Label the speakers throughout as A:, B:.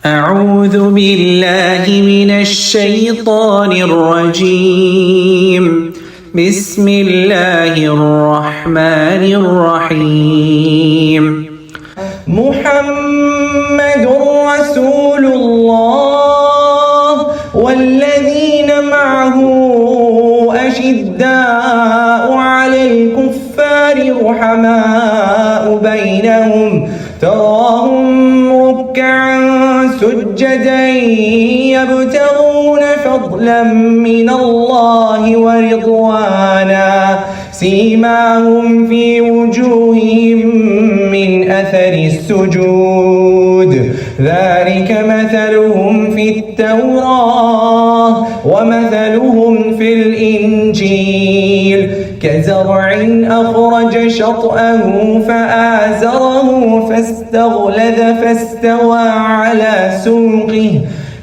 A: أعوذ بالله من الشيطان الرجيم بسم الله الرحمن الرحيم محمد رسول الله والذين معه أشداء على الكفار رحماء بينهم تراهم ركعا سجدا يبتغون فضلا من الله ورضوانا سيماهم في وجوههم من أثر السجود ذلك مثلهم في التوراة ومثلهم في الإنجيل كزرع أخرج شطأه فآزره فاستغلظ فاستوى على سوقه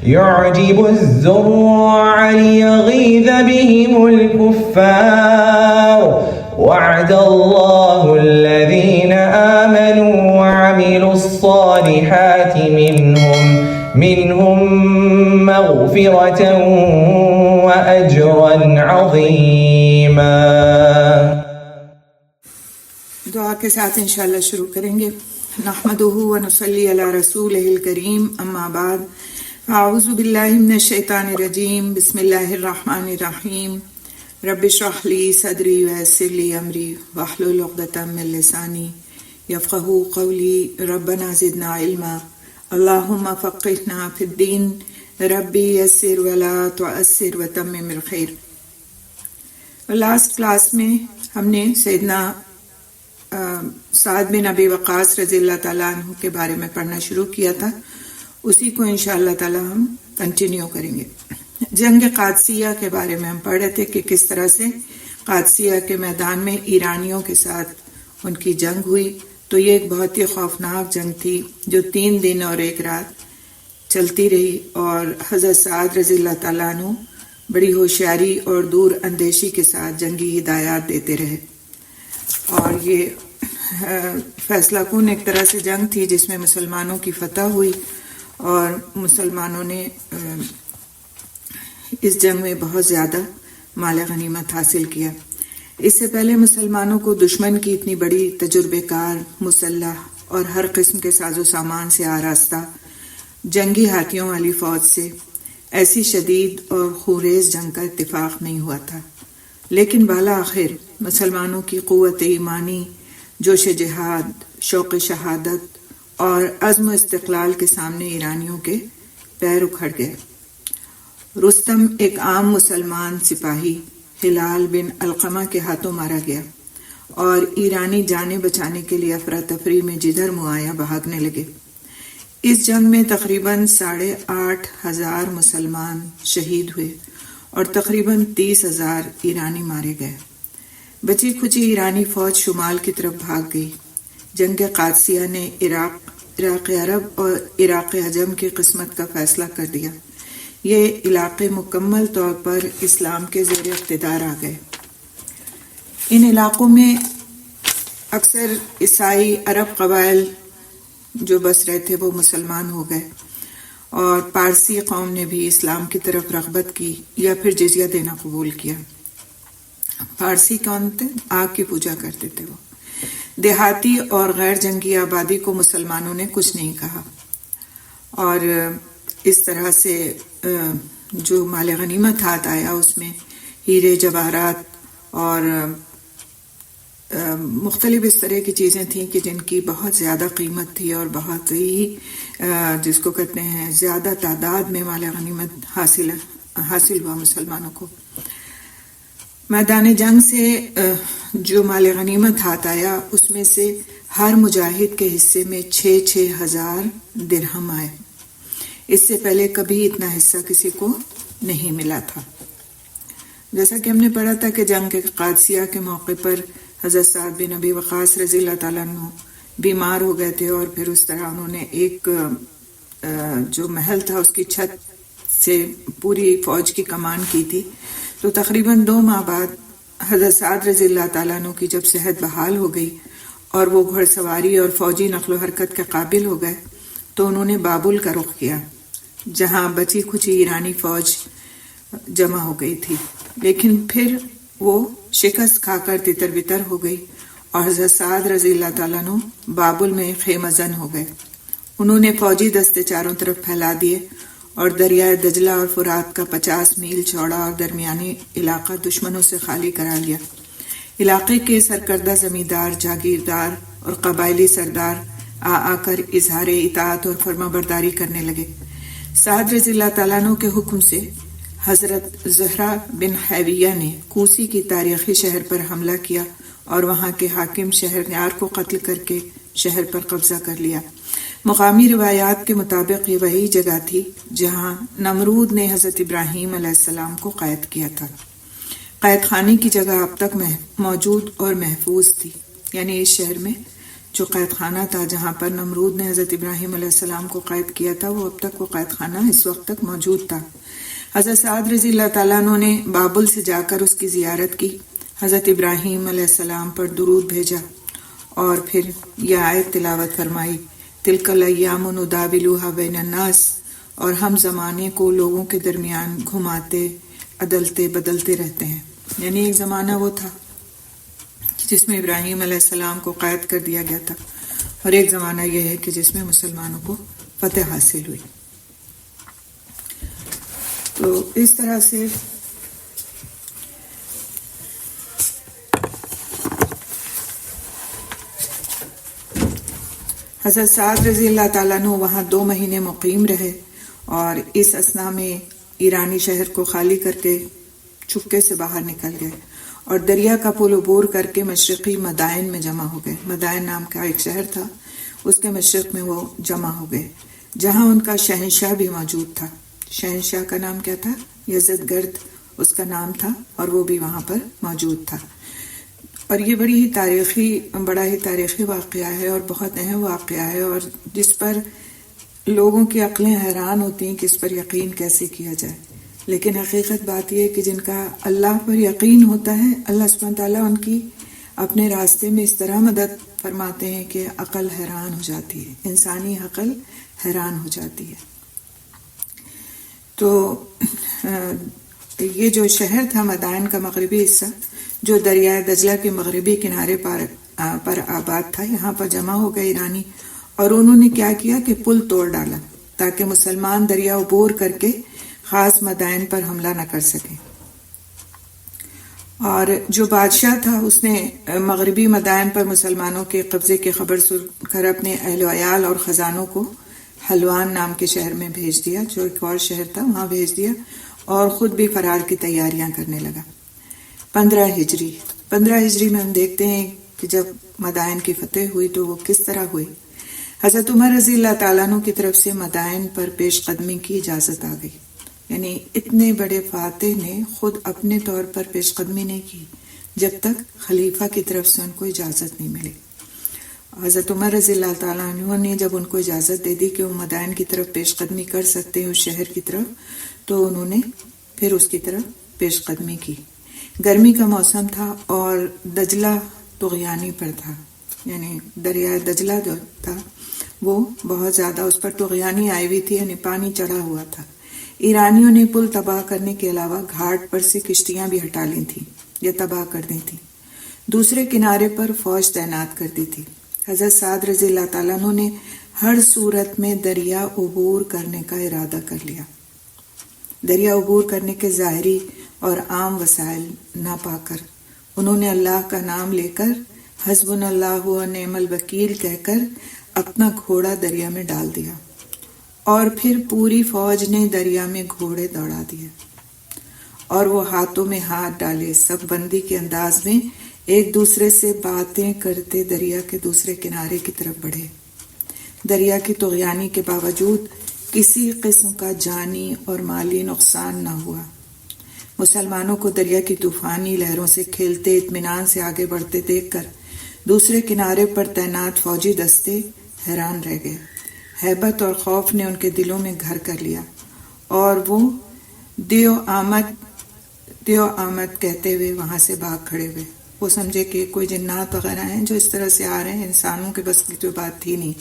A: يعجب الزراع ليغيظ بهم الكفار وعد الله الذين آمنوا وعملوا الصالحات منهم مغفرة وأجرا عظيما.
B: دعا کے ساتھ انشاءاللہ شروع کریں گے. نحمدہ ونصلی علی رسولہ الکریم اما بعد اعوذ باللہ من الشیطان الرجیم بسم اللہ الرحمن الرحیم رب اشرح لی صدری ویسر لی امری واحلل عقدۃ من لسانی یفقہوا قولی ربنا زدنا علما اللہم فقہنا فی الدین ربی یسر ولا تعسر وتمم الخیر. لاسٹ کلاس میں ہم نے سیدنا سعد بن ابی وقاص رضی اللہ تعالیٰ عنہ کے بارے میں پڑھنا شروع کیا تھا. اسی کو انشاءاللہ تعالیٰ ہم کنٹینیو کریں گے. جنگ قادسیہ کے بارے میں ہم پڑھ رہے تھے کہ کس طرح سے قادسیہ کے میدان میں ایرانیوں کے ساتھ ان کی جنگ ہوئی. تو یہ ایک بہت ہی خوفناک جنگ تھی جو 3 دن اور 1 رات چلتی رہی، اور حضرت سعد رضی اللہ تعالیٰ عنہ بڑی ہوشیاری اور دور اندیشی کے ساتھ جنگی ہدایات دیتے رہے. اور یہ فیصلہ کن ایک طرح سے جنگ تھی جس میں مسلمانوں کی فتح ہوئی، اور مسلمانوں نے اس جنگ میں بہت زیادہ مال غنیمت حاصل کیا. اس سے پہلے مسلمانوں کو دشمن کی اتنی بڑی تجربے کار، مسلح اور ہر قسم کے ساز و سامان سے آراستہ جنگی ہاتھیوں والی فوج سے ایسی شدید اور خوریز جنگ کا اتفاق نہیں ہوا تھا. لیکن بالآخر مسلمانوں کی قوت ایمانی، جوش جہاد، شوق شہادت اور عزم و استقلال کے سامنے ایرانیوں کے پیر اکھڑ گئے. رستم ایک عام مسلمان سپاہی ہلال بن علقمہ کے ہاتھوں مارا گیا، اور ایرانی جانیں بچانے کے لیے افراتفری میں جدھر منہ آیا بھاگنے لگے. اس جنگ میں تقریباً 8,500 مسلمان شہید ہوئے اور تقریباً 30,000 ایرانی مارے گئے. بچی کھچی ایرانی فوج شمال کی طرف بھاگ گئی. جنگ قادسیہ نے عراق عرب اور عراق عجم کی قسمت کا فیصلہ کر دیا. یہ علاقے مکمل طور پر اسلام کے زیر اقتدار آ گئے. ان علاقوں میں اکثر عیسائی عرب قبائل جو بس رہے تھے وہ مسلمان ہو گئے، اور پارسی قوم نے بھی اسلام کی طرف رغبت کی یا پھر جزیہ دینا قبول کیا. پارسی کون تھے؟ آگ کی پوجا کرتے تھے. وہ دیہاتی اور غیر جنگی آبادی کو مسلمانوں نے کچھ نہیں کہا، اور اس طرح سے جو مال غنیمت ہاتھ آیا اس میں ہیرے جواہرات اور مختلف اس طرح کی چیزیں تھیں کہ جن کی بہت زیادہ قیمت تھی، اور بہت ہی جس کو کہتے ہیں زیادہ تعداد میں مال غنیمت حاصل ہوا مسلمانوں کو. میدان جنگ سے جو مال غنیمت ہاتھ آیا اس میں سے ہر مجاہد کے حصے میں 6,000 درہم آئے. اس سے پہلے کبھی اتنا حصہ کسی کو نہیں ملا تھا. جیسا کہ ہم نے پڑھا تھا کہ جنگ قادسیہ کے موقع پر حضرت سعد بن ابی وقاص رضی اللہ تعالیٰ عنہ بیمار ہو گئے تھے، اور پھر اس طرح انہوں نے ایک جو محل تھا اس کی چھت سے پوری فوج کی کمان کی تھی. تو تقریباً 2 ماہ بعد حضرت سعد رضی اللہ تعالیٰ عنہ کی جب صحت بحال ہو گئی اور وہ گھڑ سواری اور فوجی نقل و حرکت کے قابل ہو گئے تو انہوں نے بابل کا رخ کیا، جہاں بچی کھچی ایرانی فوج جمع ہو گئی تھی، لیکن پھر وہ شکست کھا کر تتر بتر ہو گئی اور حضرت سعد رضی اللہ تعالیٰ عنہ بابل میں خیمہ زن ہو گئے۔ انہوں نے فوجی دستے چاروں طرف پھیلا دیے اور دریائے دجلہ اور فرات کا 50 میل چوڑا اور درمیانی علاقہ دشمنوں سے خالی کرا لیا۔ علاقے کے سرکردہ زمیندار، جاگیردار اور قبائلی سردار آ کر اظہار اطاعت اور فرما برداری کرنے لگے۔ سعد رضی اللہ تعالیٰ عنہ کے حکم سے حضرت زہرہ بن حیویہ نے کوسی کی تاریخی شہر پر حملہ کیا اور وہاں کے حاکم شہریار کو قتل کر کے شہر پر قبضہ کر لیا۔ مقامی روایات کے مطابق یہ وہی جگہ تھی جہاں نمرود نے حضرت ابراہیم علیہ السلام کو قید کیا تھا۔ قید خانے کی جگہ اب تک موجود اور محفوظ تھی، یعنی اس شہر میں جو قید خانہ تھا جہاں پر نمرود نے حضرت ابراہیم علیہ السلام کو قید کیا تھا، وہ اب تک وہ قید خانہ اس وقت تک موجود تھا۔ حضرت سعد رضی اللہ تعالیٰ عنہ نے بابل سے جا کر اس کی زیارت کی، حضرت ابراہیم علیہ السلام پر درود بھیجا اور پھر یہ آیت تلاوت فرمائی، تلک الایام نداولها بین الناس، اور ہم زمانے کو لوگوں کے درمیان گھماتے عدلتے بدلتے رہتے ہیں۔ یعنی ایک زمانہ وہ تھا جس میں ابراہیم علیہ السلام کو قید کر دیا گیا تھا، اور ایک زمانہ یہ ہے کہ جس میں مسلمانوں کو فتح حاصل ہوئی۔ تو اس طرح سے حضرت سعد رضی اللہ تعالیٰ عنہ وہاں 2 مہینے مقیم رہے، اور اس اثنا میں ایرانی شہر کو خالی کر کے چپکے سے باہر نکل گئے اور دریا کا پل عبور کر کے مشرقی مدائن میں جمع ہو گئے۔ مدائن نام کا ایک شہر تھا، اس کے مشرق میں وہ جمع ہو گئے، جہاں ان کا شہنشاہ بھی موجود تھا۔ شہنشاہ کا نام کیا تھا؟ یزدگرد اس کا نام تھا، اور وہ بھی وہاں پر موجود تھا۔ اور یہ بڑا ہی تاریخی واقعہ ہے اور بہت اہم واقعہ ہے، اور جس پر لوگوں کی عقلیں حیران ہوتی ہیں کہ اس پر یقین کیسے کیا جائے۔ لیکن حقیقت بات یہ ہے کہ جن کا اللہ پر یقین ہوتا ہے، اللہ سبحانہ تعالیٰ ان کی اپنے راستے میں اس طرح مدد فرماتے ہیں کہ عقل حیران ہو جاتی ہے، انسانی عقل حیران ہو جاتی ہے۔ تو یہ جو شہر تھا مدائن کا مغربی حصہ، جو دریائے دجلہ کے مغربی کنارے پر آباد تھا، یہاں پر جمع ہو گئے ایرانی، اور انہوں نے کیا کیا کہ پل توڑ ڈالا تاکہ مسلمان دریا عبور کر کے خاص مدائن پر حملہ نہ کر سکیں۔ اور جو بادشاہ تھا اس نے مغربی مدائن پر مسلمانوں کے قبضے کی خبر سن کر اپنے اہل و عیال اور خزانوں کو حلوان نام کے شہر میں بھیج دیا، جو ایک اور شہر تھا، وہاں بھیج دیا، اور خود بھی فرار کی تیاریاں کرنے لگا۔ 15 ہجری میں ہم دیکھتے ہیں کہ جب مدائن کی فتح ہوئی تو وہ کس طرح ہوئی۔ حضرت عمر رضی اللہ تعالیٰ عنہ کی طرف سے مدائن پر پیش قدمی کی اجازت آ گئی، یعنی اتنے بڑے فاتح نے خود اپنے طور پر پیش قدمی نہیں کی جب تک خلیفہ کی طرف سے ان کو اجازت نہیں ملی۔ حضرت عمر رضی اللہ تعالیٰ عنہ نے جب ان کو اجازت دے دی کہ وہ مدائن کی طرف پیش قدمی کر سکتے ہیں اس شہر کی طرف، تو انہوں نے پھر اس کی طرف پیش قدمی کی۔ گرمی کا موسم تھا اور دجلہ طغیانی پر تھا، یعنی دریائے دجلہ جو تھا وہ بہت زیادہ اس پر طغیانی آئی ہوئی تھی، یعنی پانی چڑھا ہوا تھا۔ ایرانیوں نے پل تباہ کرنے کے علاوہ گھاٹ پر سے کشتیاں بھی ہٹا لی تھیں یا تباہ کر دی تھیں، دوسرے کنارے پر فوج تعینات کر دی تھی۔ حضرت سعد رضی اللہ تعالیٰ عنہ نے ہر صورت میں دریا عبور کرنے کا ارادہ کر لیا۔ دریا عبور کرنے کے ظاہری اور عام وسائل نہ پا کر انہوں نے اللہ کا نام لے کر حسبنا اللہ و نعم الوکیل کہہ کر اپنا گھوڑا دریا میں ڈال دیا، اور پھر پوری فوج نے دریا میں گھوڑے دوڑا دیے، اور وہ ہاتھوں میں ہاتھ ڈالے سب بندی کے انداز میں ایک دوسرے سے باتیں کرتے دریا کے دوسرے کنارے کی طرف بڑھے۔ دریا کی طغیانی کے باوجود کسی قسم کا جانی اور مالی نقصان نہ ہوا۔ مسلمانوں کو دریا کی طوفانی لہروں سے کھیلتے اطمینان سے آگے بڑھتے دیکھ کر دوسرے کنارے پر تعینات فوجی دستے حیران رہ گئے۔ ہیبت اور خوف نے ان کے دلوں میں گھر کر لیا، اور وہ دیو آمد کہتے ہوئے وہاں سے بھاگ کھڑے ہوئے۔ وہ سمجھے کہ کوئی جنات وغیرہ ہیں جو اس طرح سے آ رہے ہیں، انسانوں کے بس کی تو بات تھی نہیں۔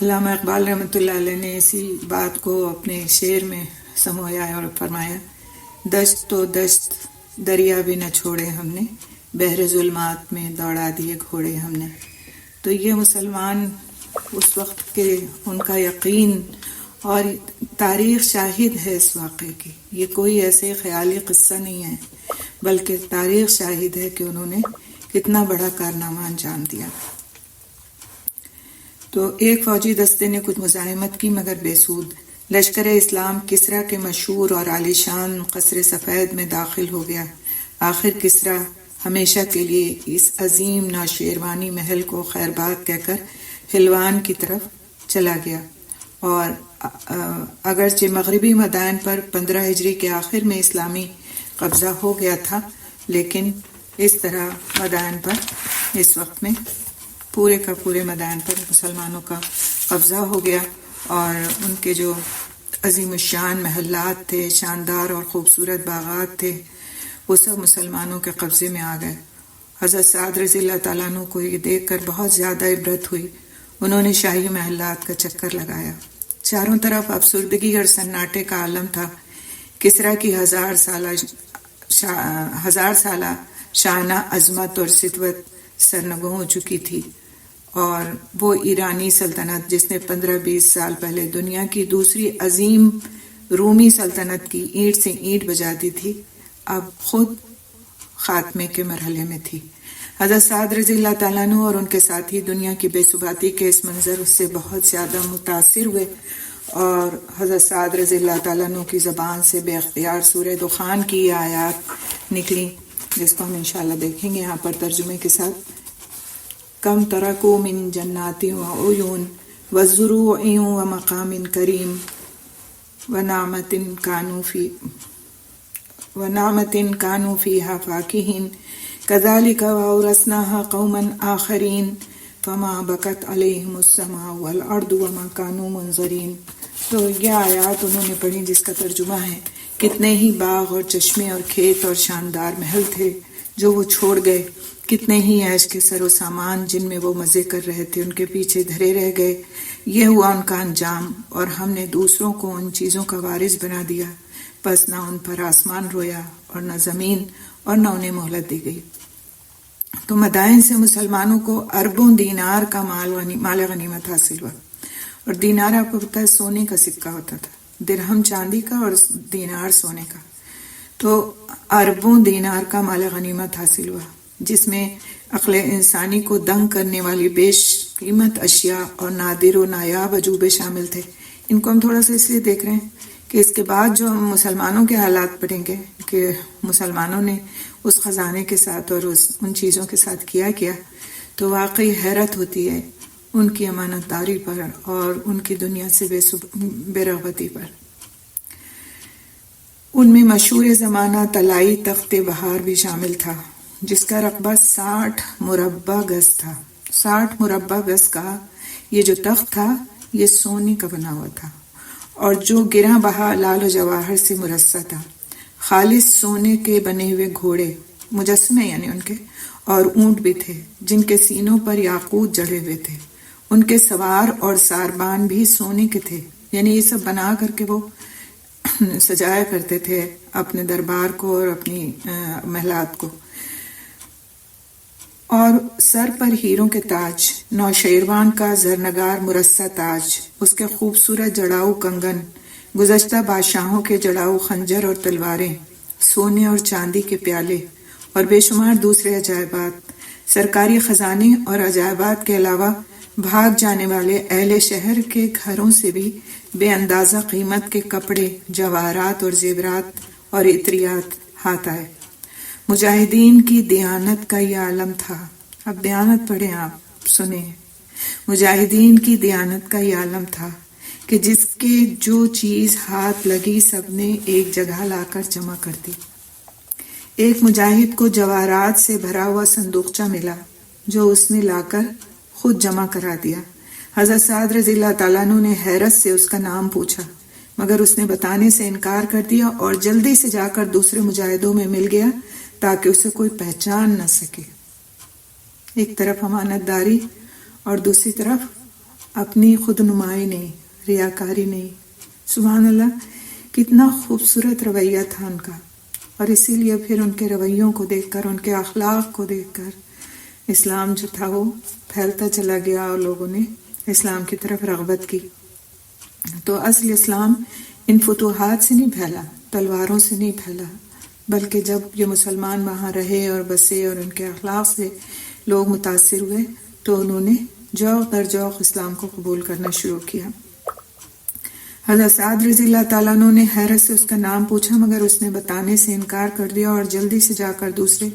B: علامہ اقبال رحمۃ اللہ علیہ نے اسی بات کو اپنے شعر میں سمویا اور فرمایا، دشت و دشت دریا بھی نہ چھوڑے ہم نے، بحر ظلمات میں دوڑا دیے گھوڑے ہم نے۔ تو یہ مسلمان اس وقت کے ان کا یقین اور تاریخ شاہد ہے اس واقعے کی، یہ کوئی ایسے خیالی قصہ نہیں ہے بلکہ تاریخ شاہد ہے کہ انہوں نے کتنا بڑا کارنامہ انجام دیا۔ تو ایک فوجی دستے نے کچھ مزاحمت کی مگر بے سود۔ لشکر اسلام کسریٰ کے مشہور اور عالی شان قصر سفید میں داخل ہو گیا۔ آخر کسریٰ ہمیشہ کے لیے اس عظیم نوشیروانی محل کو خیر باد کہہ کر حلوان کی طرف چلا گیا، اور اگرچہ مغربی مدائن پر 15 ہجری کے آخر میں اسلامی قبضہ ہو گیا تھا، لیکن اس طرح مدائن پر اس وقت میں پورے کا پورے مدائن پر مسلمانوں کا قبضہ ہو گیا، اور ان کے جو عظیم الشان محلات تھے، شاندار اور خوبصورت باغات تھے، وہ سب مسلمانوں کے قبضے میں آ گئے۔ حضرت سعد رضی اللہ تعالیٰ عنہ کو یہ دیکھ کر بہت زیادہ عبرت ہوئی۔ انہوں نے شاہی محلات کا چکر لگایا۔ چاروں طرف افسردگی اور سناٹے کا عالم تھا۔ کسریٰ کی 1000 سالہ شانہ عظمت اور سطوت سرنگوں ہو چکی تھی، اور وہ ایرانی سلطنت جس نے 15-20 سال پہلے دنیا کی دوسری عظیم رومی سلطنت کی اینٹ سے اینٹ بجا دی تھی، اب خود خاتمے کے مرحلے میں تھی۔ حضرت سعد رضی اللہ تعالیٰ عنہ اور ان کے ساتھی دنیا کی بے ثباتی کے اس منظر سے بہت زیادہ متاثر ہوئے، اور حضرت سعد رضی اللہ تعالیٰ عنہ کی زبان سے بے اختیار سورہ دخان کی یہ آیات نکلی، جس کو ہم انشاءاللہ دیکھیں گے یہاں پر ترجمے کے ساتھ۔ کم ترکوا من جنات وعیون وزروع ومقام کریم ونعمت کانوا فیہا فاکہین کذالک وأورثناہا قوما آخرین فما بکت علیہم السماء والارض وما کانوا منظرین۔ تو یہ آیات انہوں نے پڑھی جس کا ترجمہ ہے، کتنے ہی باغ اور چشمے اور کھیت اور شاندار محل تھے جو وہ چھوڑ گئے، کتنے ہی عیش کے سر و سامان جن میں وہ مزے کر رہے تھے ان کے پیچھے دھرے رہ گئے۔ یہ ہوا ان کا انجام، اور ہم نے دوسروں کو ان چیزوں کا وارث بنا دیا، پس نہ ان پر آسمان رویا اور نہ زمین، اور نہ انہیں مہلت دی گئی۔ تو مدائن سے مسلمانوں کو اربوں دینار کا مال غنیمت حاصل ہوا، اور دینار آپ کو پتہ ہے سونے کا سکہ ہوتا تھا، درہم چاندی کا اور دینار سونے کا۔ تو اربوں دینار کا مال غنیمت حاصل ہوا، جس میں عقل انسانی کو دنگ کرنے والی بیش قیمت اشیاء اور نادر و نایاب عجوبے شامل تھے۔ ان کو ہم تھوڑا سا اس لیے دیکھ رہے ہیں کہ اس کے بعد جو ہم مسلمانوں کے حالات پڑھیں گے کہ مسلمانوں نے اس خزانے کے ساتھ اور ان چیزوں کے ساتھ کیا تو واقعی حیرت ہوتی ہے ان کی امانت داری پر اور ان کی دنیا سے بے رغبتی پر۔ ان میں مشہور زمانہ طلائی تخت بہار بھی شامل تھا، جس کا رقبہ 60 مربع گز تھا۔ 60 مربع گز کا یہ جو تخت تھا یہ سونے کا بنا ہوا تھا، اور جو گراں بہا لال و جواہر سے مرصع تھا۔ خالص سونے کے بنے ہوئے گھوڑے، مجسمے یعنی ان کے، اور اونٹ بھی تھے جن کے سینوں پر یاقوت جڑے ہوئے تھے۔ ان کے سوار اور ساربان بھی سونے کے تھے، یعنی یہ سب بنا کر کے وہ سجایا کرتے تھے اپنے دربار کو اور اپنی محلات کو۔ اور سر پر ہیروں کے تاج، نوشیروان کا زرنگار مرصع تاج، اس کے خوبصورت جڑاؤ کنگن، گزشتہ بادشاہوں کے جڑاؤ خنجر اور تلواریں، سونے اور چاندی کے پیالے اور بے شمار دوسرے عجائبات، سرکاری خزانے اور عجائبات کے علاوہ بھاگ جانے والے اہل شہر کے گھروں سے بھی بے اندازہ قیمت کے کپڑے، جواہرات اور زیورات اور عطریات ہاتھ آئے۔ مجاہدین کی دیانت کا یہ عالم تھا۔ اب دیانت پڑھیں، آپ سنیں، مجاہدین کی دیانت کا یہ عالم تھا کہ جس کے جو چیز ہاتھ لگی سب نے ایک جگہ لا کر جمع کر دی۔ ایک مجاہد کو جواہرات سے بھرا ہوا صندوقچہ ملا جو اس نے لا کر خود جمع کرا دیا۔ حضرت سعد رضی اللہ تعالیٰ عنہ نے حیرت سے اس کا نام پوچھا، مگر اس نے بتانے سے انکار کر دیا اور جلدی سے جا کر دوسرے مجاہدوں میں مل گیا تاکہ اسے کوئی پہچان نہ سکے۔ ایک طرف امانت داری اور دوسری طرف اپنی خود نمائی نہیں، ریاکاری نہیں. سبحان اللہ، کتنا خوبصورت رویہ تھا ان کا. اور اسی لیے پھر ان کے رویوں کو دیکھ کر، ان کے اخلاق کو دیکھ کر اسلام جو تھا وہ پھیلتا چلا گیا اور لوگوں نے اسلام کی طرف رغبت کی. تو اصل اسلام ان فتوحات سے نہیں پھیلا، تلواروں سے نہیں پھیلا، بلکہ جب یہ مسلمان وہاں رہے اور بسے اور ان کے اخلاق سے لوگ متاثر ہوئے تو انہوں نے جوق در جوق اسلام کو قبول کرنا شروع کیا. حضرت سعد رضی اللہ تعالیٰ عنہ نے حیرت سے اس کا نام پوچھا، مگر اس نے بتانے سے انکار کر دیا اور جلدی سے جا کر دوسرے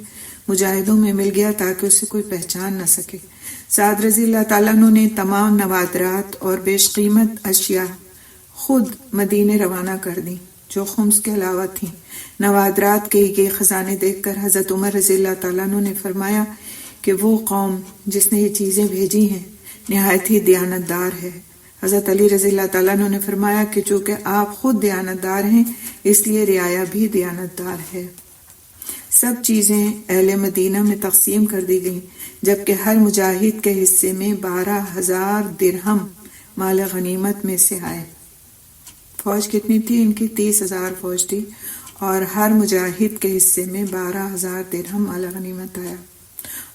B: مجاہدوں میں مل گیا تاکہ اسے کوئی پہچان نہ سکے. سعد رضی اللہ تعالیٰ عنہ نے تمام نوادرات اور بیش قیمت اشیاء خود مدینے روانہ کر دی جو خمس کے علاوہ تھیں. نوادرات کے یہ خزانے دیکھ کر حضرت عمر رضی اللہ تعالیٰ عنہ نے فرمایا کہ وہ قوم جس نے یہ چیزیں بھیجی ہیں نہایت ہی دیانتدار ہے. حضرت علی رضی اللہ تعالیٰ عنہ نے فرمایا کہ چونکہ آپ خود دیانتدار ہیں اس لیے رعایا بھی دیانتدار ہے. سب چیزیں اہل مدینہ میں تقسیم کر دی گئیں، جبکہ ہر مجاہد کے حصے میں 12,000 درہم مال غنیمت میں سے آئے. فوج کتنی تھی ان کی؟ 30,000 فوج تھی، اور ہر مجاہد کے حصے میں 12,000 درہم مال غنیمت آیا،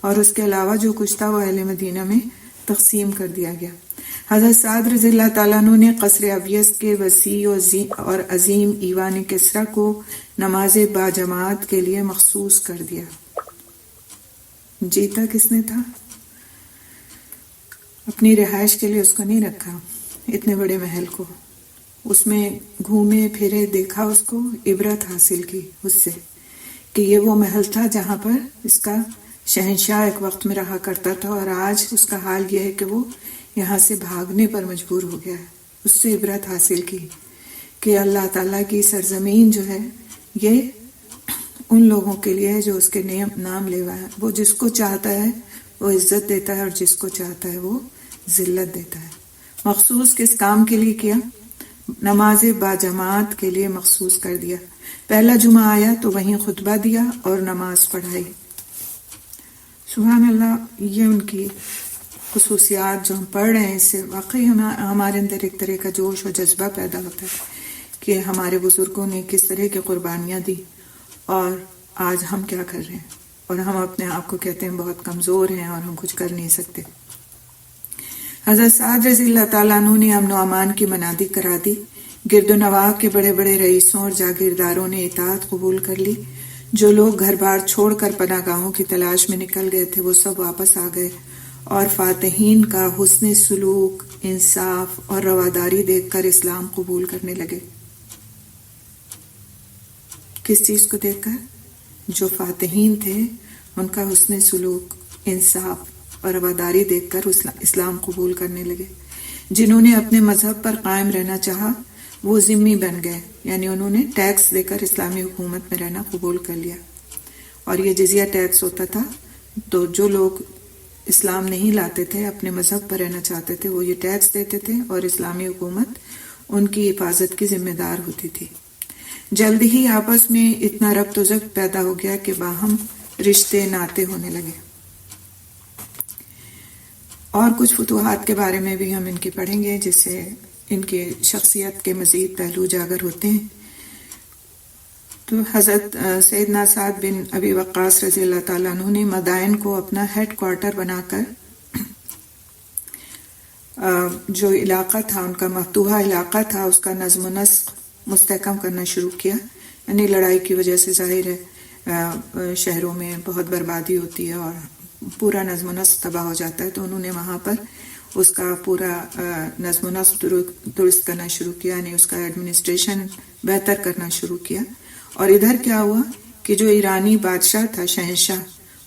B: اور اس کے علاوہ جو کچھ تھا وہ اہل مدینہ میں تقسیم کر دیا گیا. حضرت سعد رضی اللہ تعالیٰ عنہ نے قصر ابیض کے وسیع اور عظیم ایوان کسریٰ کو نماز باجماعت کے لیے مخصوص کر دیا. جیتا کس نے تھا؟ اپنی رہائش کے لیے اس کو نہیں رکھا، اتنے بڑے محل کو. اس میں گھومے پھرے، دیکھا، اس کو عبرت حاصل کی اس سے کہ یہ وہ محل تھا جہاں پر اس کا شہنشاہ ایک وقت میں رہا کرتا تھا، اور آج اس کا حال یہ ہے کہ وہ یہاں سے بھاگنے پر مجبور ہو گیا ہے. اس سے عبرت حاصل کی کہ اللہ تعالیٰ کی سرزمین جو ہے یہ ان لوگوں کے لیے ہے جو اس کے نام لیوا ہے. وہ جس کو چاہتا ہے وہ عزت دیتا ہے اور جس کو چاہتا ہے وہ ذلت دیتا ہے. مخصوص کس کام کے لیے کیا؟ نماز باجماعت کے لیے مخصوص کر دیا. پہلا جمعہ آیا تو وہیں خطبہ دیا اور نماز پڑھائی. سبحان اللہ، یہ ان کی خصوصیات جو ہم پڑھ رہے ہیں اس سے واقعی ہمارے اندر ایک طرح کا جوش اور جذبہ پیدا ہوتا ہے کہ ہمارے بزرگوں نے کس طرح کی قربانیاں دی اور آج ہم کیا کر رہے ہیں، اور ہم اپنے آپ کو کہتے ہیں بہت کمزور ہیں اور ہم کچھ کر نہیں سکتے. حضرت سعد رضی اللہ تعالیٰ عنہ نے امن و امان کی منادی کرا دی. گرد و نواح کے بڑے بڑے رئیسوں اور جاگیرداروں نے اطاعت قبول کر لی. جو لوگ گھر بار چھوڑ کر پناہ گاہوں کی تلاش میں نکل گئے تھے وہ سب واپس آ گئے اور فاتحین کا حسن سلوک، انصاف اور رواداری دیکھ کر اسلام قبول کرنے لگے. کس چیز کو دیکھ کر؟ جو فاتحین تھے ان کا حسن سلوک، انصاف اور رواداری دیکھ کر اسلام قبول کرنے لگے. جنہوں نے اپنے مذہب پر قائم رہنا چاہا وہ ذمہ بن گئے، یعنی انہوں نے ٹیکس دے کر اسلامی حکومت میں رہنا قبول کر لیا. اور یہ جزیہ ٹیکس ہوتا تھا، تو جو لوگ اسلام نہیں لاتے تھے، اپنے مذہب پر رہنا چاہتے تھے، وہ یہ ٹیکس دیتے تھے اور اسلامی حکومت ان کی حفاظت کی ذمہ دار ہوتی تھی. جلد ہی آپس میں اتنا ربط و ضبط پیدا ہو گیا کہ باہم رشتے ناتے ہونے لگے. اور کچھ فتوحات کے بارے میں بھی ہم ان کی پڑھیں گے جس سے ان کی شخصیت کے مزید پہلو اجاگر ہوتے ہیں. تو حضرت سیدنا سعد بن ابی وقاص رضی اللہ تعالیٰ عنہ نے مدائن کو اپنا ہیڈ کوارٹر بنا کر جو علاقہ تھا، ان کا مفتوحہ علاقہ تھا، اس کا نظم و نسق مستحکم کرنا شروع کیا. یعنی لڑائی کی وجہ سے ظاہر ہے شہروں میں بہت بربادی ہوتی ہے اور پورا نظم و نسق تباہ ہو جاتا ہے، تو انہوں نے وہاں پر اس کا پورا نظم و نسق درست کرنا شروع کیا، یعنی اس کا ایڈمنسٹریشن بہتر کرنا شروع کیا. اور ادھر کیا ہوا کہ جو ایرانی بادشاہ تھا، شہنشاہ،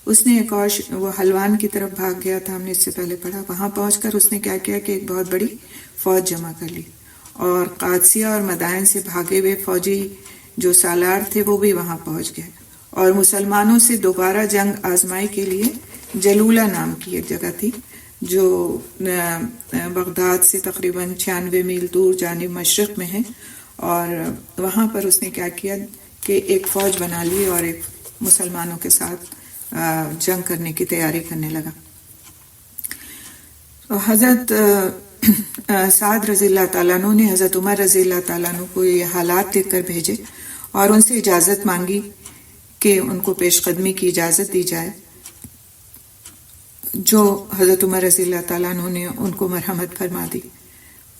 B: اس نے ایک اور وہ حلوان کی طرف بھاگ گیا تھا، ہم نے اس سے پہلے پڑھا. وہاں پہنچ کر اس نے کیا کیا کہ ایک بہت بڑی فوج جمع کر لی، اور قادسیہ اور مدائن سے بھاگے ہوئے فوجی جو سالار تھے وہ بھی وہاں پہنچ گئے، اور مسلمانوں سے دوبارہ جنگ آزمائی کے لیے جلولہ نام کی ایک جگہ تھی جو بغداد سے تقریباً 96 میل دور جانب مشرق میں ہے، اور وہاں پر اس نے کیا کیا کہ ایک فوج بنا لی اور ایک مسلمانوں کے ساتھ جنگ کرنے کی تیاری کرنے لگا. حضرت سعد رضی اللہ تعالیٰ عنہ نے حضرت عمر رضی اللہ تعالیٰ عنہ کو یہ حالات لکھ کر بھیجے اور ان سے اجازت مانگی کہ ان کو پیش قدمی کی اجازت دی جائے، جو حضرت عمر رضی اللہ تعالیٰ عنہ نے ان کو مرحمت فرما دی۔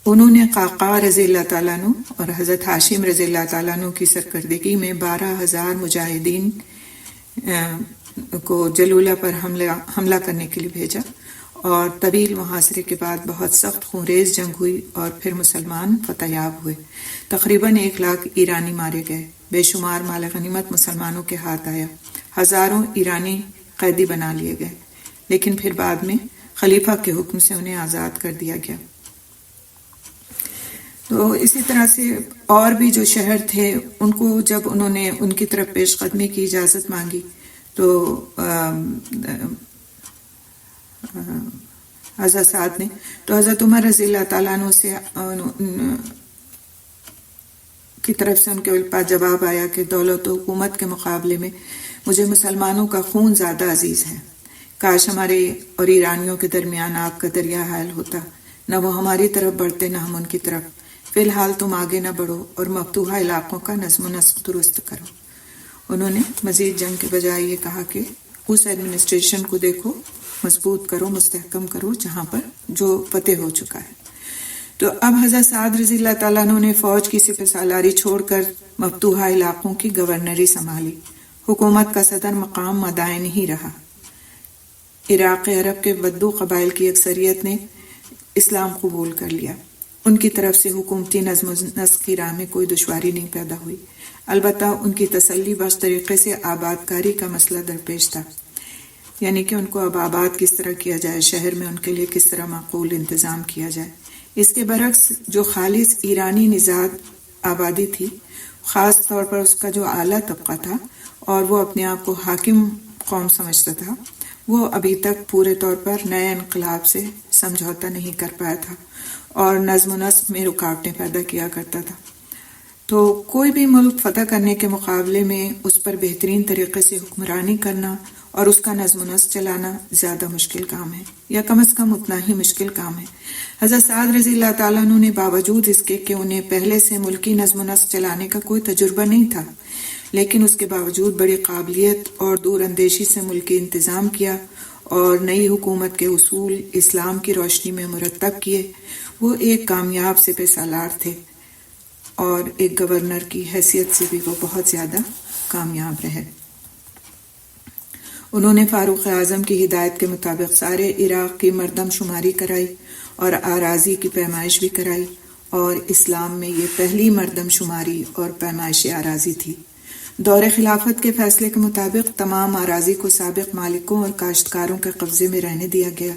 B: انہوں نے قعقاع رضی اللہ تعالیٰ عنہ اور حضرت ہاشم رضی اللہ تعالیٰ عنہ کی سرکردگی میں 12,000 مجاہدین کو جلولہ پر حملہ کرنے کے لیے بھیجا، اور طویل محاصرے کے بعد بہت سخت خونریز جنگ ہوئی اور پھر مسلمان فتح یاب ہوئے۔ تقریباً 1 لاکھ ایرانی مارے گئے، بے شمار مال غنیمت مسلمانوں کے ہاتھ آیا، ہزاروں ایرانی قیدی بنا لیے گئے، لیکن پھر بعد میں خلیفہ کے حکم سے انہیں آزاد کر دیا گیا۔ تو اسی طرح سے اور بھی جو شہر تھے ان کو جب انہوں نے ان کی طرف پیش قدمی کی اجازت مانگی تو حضرت سعد نے تو حضرت عمر رضی اللہ تعالیٰ عنہ سے کی طرف سے ان کے پاس جواب آیا کہ دولت و حکومت کے مقابلے میں مجھے مسلمانوں کا خون زیادہ عزیز ہے، کاش ہمارے اور ایرانیوں کے درمیان آگ کا دریا حائل ہوتا، نہ وہ ہماری طرف بڑھتے نہ ہم ان کی طرف۔ فی الحال تم آگے نہ بڑھو اور مفتوحہ علاقوں کا نظم و نسق درست کرو۔ انہوں نے مزید جنگ کے بجائے یہ کہا کہ اس ایڈمنسٹریشن کو دیکھو، مضبوط کرو، مستحکم کرو جہاں پر جو فتح ہو چکا ہے۔ تو اب حضرت سعد رضی اللہ تعالیٰ عنہ نے فوج کی سپہ سالاری چھوڑ کر مفتوحہ علاقوں کی گورنری سنبھالی۔ حکومت کا صدر مقام مدائن ہی رہا۔ عراق عرب کے ودو قبائل کی اکثریت نے اسلام قبول کر لیا۔ ان کی طرف سے حکومتی نظم و نسق کی راہ میں کوئی دشواری نہیں پیدا ہوئی، البتہ ان کی تسلی بخش طریقے سے آباد کاری کا مسئلہ درپیش تھا، یعنی کہ ان کو اب آباد کس طرح کیا جائے، شہر میں ان کے لیے کس طرح معقول انتظام کیا جائے۔ اس کے برعکس جو خالص ایرانی نژاد آبادی تھی، خاص طور پر اس کا جو اعلیٰ طبقہ تھا اور وہ اپنے آپ کو حاکم قوم سمجھتا تھا، وہ ابھی تک پورے طور پر نئے انقلاب سے سمجھوتا نہیں کر پایا تھا اور نظم و نسق میں رکاوٹیں پیدا کیا کرتا تھا۔ تو کوئی بھی ملک فتح کرنے کے مقابلے میں اس پر بہترین طریقے سے حکمرانی کرنا اور اس کا نظم و نسق چلانا زیادہ مشکل کام ہے، یا کم از کم اتنا ہی مشکل کام ہے۔ حضرت سعد رضی اللہ تعالیٰ عنہ نے باوجود اس کے کہ انہیں پہلے سے ملکی نظم و نسق چلانے کا کوئی تجربہ نہیں تھا، لیکن اس کے باوجود بڑی قابلیت اور دور اندیشی سے ملکی انتظام کیا اور نئی حکومت کے اصول اسلام کی روشنی میں مرتب کیے۔ وہ ایک کامیاب سپہ سالار تھے اور ایک گورنر کی حیثیت سے بھی وہ بہت زیادہ کامیاب رہے۔ انہوں نے فاروق اعظم کی ہدایت کے مطابق سارے عراق کی مردم شماری کرائی اور اراضی کی پیمائش بھی کرائی، اور اسلام میں یہ پہلی مردم شماری اور پیمائش اراضی تھی۔ دور خلافت کے فیصلے کے مطابق تمام اراضی کو سابق مالکوں اور کاشتکاروں کے قبضے میں رہنے دیا گیا،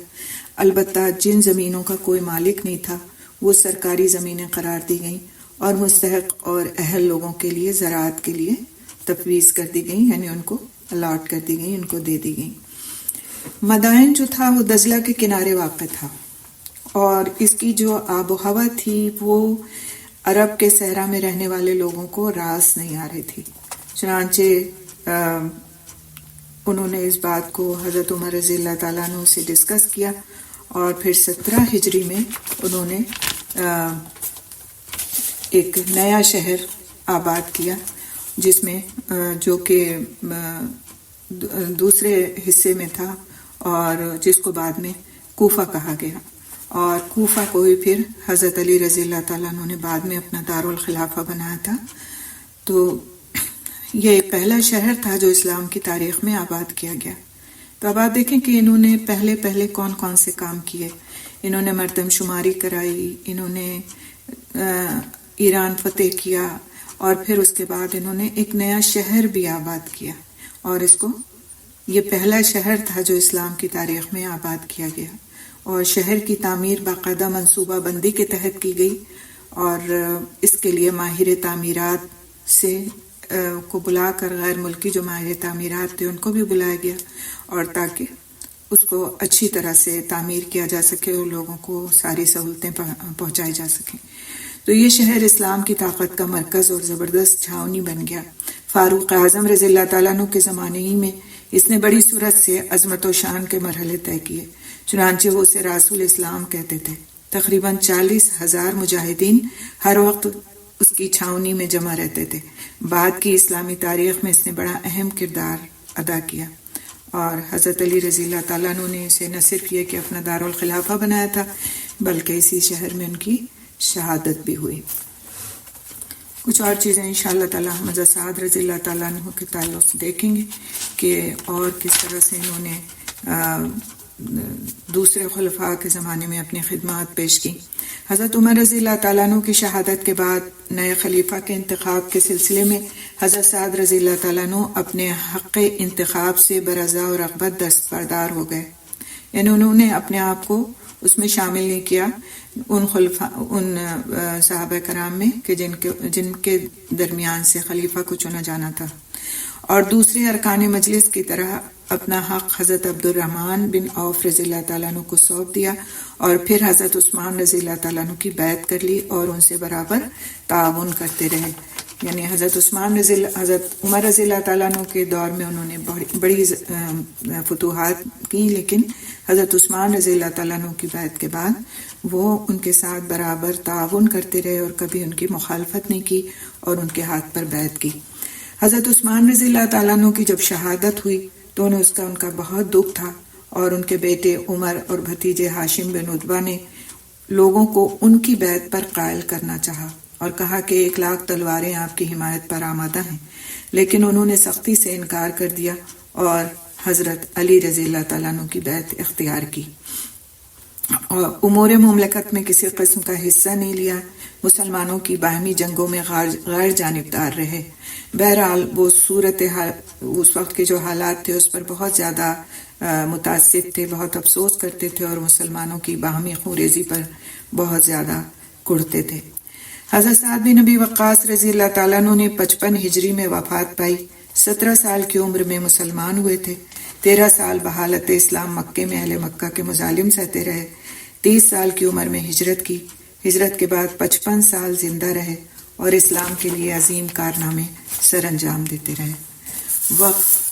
B: البتہ جن زمینوں کا کوئی مالک نہیں تھا وہ سرکاری زمینیں قرار دی گئیں اور مستحق اور اہل لوگوں کے لیے زراعت کے لیے تفویض کر دی گئیں، یعنی ان کو الاٹ کر دی گئیں، ان کو دے دی گئیں۔ مدائن جو تھا وہ دجلہ کے کنارے واقع تھا، اور اس کی جو آب و ہوا تھی وہ عرب کے صحرا میں رہنے والے لوگوں کو راس نہیں آ رہی تھی۔ چنانچہ انہوں نے اس بات کو حضرت عمر رضی اللہ تعالیٰ عنہ سے ڈسکس کیا، اور پھر 17 ہجری میں انہوں نے ایک نیا شہر آباد کیا، جس میں جو کہ دوسرے حصے میں تھا اور جس کو بعد میں کوفہ کہا گیا، اور کوفہ کو ہی پھر حضرت علی رضی اللہ تعالیٰ عنہ نے بعد میں اپنا دارالخلافہ بنایا تھا۔ تو یہ پہلا شہر تھا جو اسلام کی تاریخ میں آباد کیا گیا۔ تو اب آپ دیکھیں کہ انہوں نے پہلے کون کون سے کام کیے۔ انہوں نے مردم شماری کرائی، انہوں نے ایران فتح کیا، اور پھر اس کے بعد انہوں نے ایک نیا شہر بھی آباد کیا، اور اس کو یہ پہلا شہر تھا جو اسلام کی تاریخ میں آباد کیا گیا، اور شہر کی تعمیر باقاعدہ منصوبہ بندی کے تحت کی گئی، اور اس کے لیے ماہر تعمیرات سے کو بلا کر غیر ملکی جو ماہر تعمیرات تھے ان کو بھی بلایا گیا، اور تاکہ اس کو اچھی طرح سے تعمیر کیا جا سکے اور لوگوں کو ساری سہولتیں پہنچائی جا سکیں۔ تو یہ شہر اسلام کی طاقت کا مرکز اور زبردست چھاؤنی بن گیا۔ فاروق اعظم رضی اللہ تعالیٰ عنہ کے زمانے ہی میں اس نے بڑی صورت سے عظمت و شان کے مرحلے طے کیے، چنانچہ وہ اسے رسول اسلام کہتے تھے۔ تقریباً 40,000 مجاہدین ہر وقت اس کی چھاؤنی میں جمع رہتے تھے۔ بعد کی اسلامی تاریخ میں اس نے بڑا اہم کردار ادا کیا، اور حضرت علی رضی اللہ تعالیٰ عنہ نے اسے نہ صرف یہ کہ اپنا دارالخلافہ بنایا تھا بلکہ اسی شہر میں ان کی شہادت بھی ہوئی۔ کچھ اور چیزیں انشاءاللہ تعالیٰ ہم حضرت سعد رضی اللہ تعالیٰ عنہ کے تعلق سے دیکھیں گے کہ اور کس طرح سے انہوں نے دوسرے خلفاء کے زمانے میں اپنی خدمات پیش کی۔ حضرت عمر رضی اللہ تعالیٰ عنہ کی شہادت کے بعد نئے خلیفہ کے انتخاب کے سلسلے میں حضرت سعد رضی اللہ تعالیٰ عنہ اپنے حق انتخاب سے برضا و رغبت دستبردار ہو گئے، یعنی انہوں نے اپنے آپ کو اس میں شامل نہیں کیا ان صحابہ کرام میں کہ جن کے درمیان سے خلیفہ کو چنا جانا تھا، اور دوسرے ارکان مجلس کی طرح اپنا حق حضرت عبد الرحمن بن عوف رضی اللہ تعالیٰ عنہ کو سونپ دیا، اور پھر حضرت عثمان رضی اللہ تعالیٰ عنہ کی بیعت کر لی اور ان سے برابر تعاون کرتے رہے۔ یعنی حضرت عمر رضی اللہ تعالیٰ عنہ کے دور میں انہوں نے بڑی فتوحات کی، لیکن حضرت عثمان رضی اللہ تعالیٰ عنہ کی بیعت کے بعد وہ ان کے ساتھ برابر تعاون کرتے رہے اور کبھی ان کی مخالفت نہیں کی اور ان کے ہاتھ پر بیعت کی۔ حضرت عثمان رضی اللہ تعالیٰ عنہ کی جب شہادت ہوئی تو ان کا بہت دکھ تھا، اور ان کے بیٹے عمر اور بھتیجے ہاشم بن عتبہ نے لوگوں کو ان کی بیعت پر قائل کرنا چاہا اور کہا کہ 1,00,000 تلواریں آپ کی حمایت پر آمادہ ہیں، لیکن انہوں نے سختی سے انکار کر دیا اور حضرت علی رضی اللہ تعالیٰ عنہ کی بیعت اختیار کی، اور امور مملکت میں کسی قسم کا حصہ نہیں لیا، مسلمانوں کی باہمی جنگوں میں غیر جانبدار رہے۔ بہرحال وہ صورتحال، اس وقت کے جو حالات تھے اس پر بہت زیادہ متاثر تھے، بہت افسوس کرتے تھے اور مسلمانوں کی باہمی خوریزی پر بہت زیادہ کڑتے تھے۔ حضرت سعد بن ابی وقاص رضی اللہ تعالیٰ عنہ نے 55 ہجری میں وفات پائی، 17 سال کی عمر میں مسلمان ہوئے تھے، 13 سال بحالت اسلام مکے میں اہل مکہ کے مظالم سہتے رہے، 30 سال کی عمر میں ہجرت کی، ہجرت کے بعد 55 سال زندہ رہے اور اسلام کے لیے عظیم کارنامے سر انجام دیتے رہے۔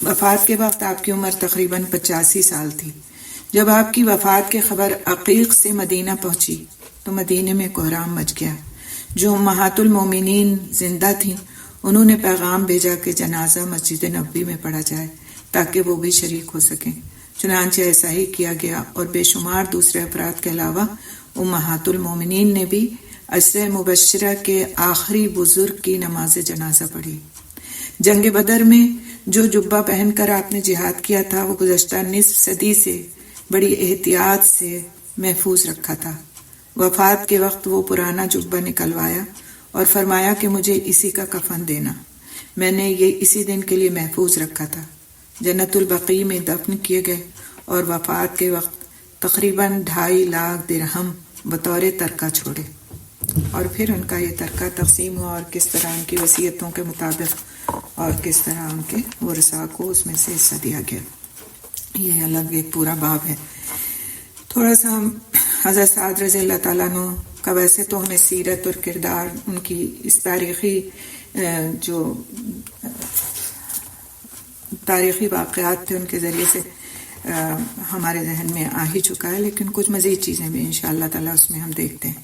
B: وفات کے وقت آپ کی عمر تقریباً 85 سال تھی۔ جب آپ کی وفات کی خبر عقیق سے مدینہ پہنچی تو مدینہ میں کوہرام مچ گیا۔ جو امہات المومنین زندہ تھیں انہوں نے پیغام بھیجا کہ جنازہ مسجد نبوی میں پڑھا جائے تاکہ وہ بھی شریک ہو سکیں۔ چنانچہ ایسا ہی کیا گیا، اور بے شمار دوسرے افراد کے علاوہ امہات المومنین نے بھی عشرہ مبشرہ کے آخری بزرگ کی نماز جنازہ پڑھی۔ جنگ بدر میں جو جبہ پہن کر آپ نے جہاد کیا تھا وہ گزشتہ نصف صدی سے بڑی احتیاط سے محفوظ رکھا تھا۔ وفات کے وقت وہ پرانا جبہ نکلوایا اور فرمایا کہ مجھے اسی کا کفن دینا، میں نے یہ اسی دن کے لیے محفوظ رکھا تھا۔ جنت البقیع میں دفن کیے گئے اور وفات کے وقت تقریباً 2.5 لاکھ درہم بطور ترکہ چھوڑے، اور پھر ان کا یہ ترکہ تقسیم ہوا اور کس طرح ان کی وصیتوں کے مطابق اور کس طرح ان کے ورثاء کو اس میں سے حصہ دیا گیا، یہ الگ ایک پورا باب ہے۔ تھوڑا سا ہم حضرت سعد رضی اللہ تعالیٰ عنہ کا، ویسے تو ہمیں سیرت اور کردار ان کی اس تاریخی واقعات تھے ان کے ذریعے سے ہمارے ذہن میں آ ہی چکا ہے، لیکن کچھ مزید چیزیں بھی انشاءاللہ تعالیٰ اس میں ہم دیکھتے ہیں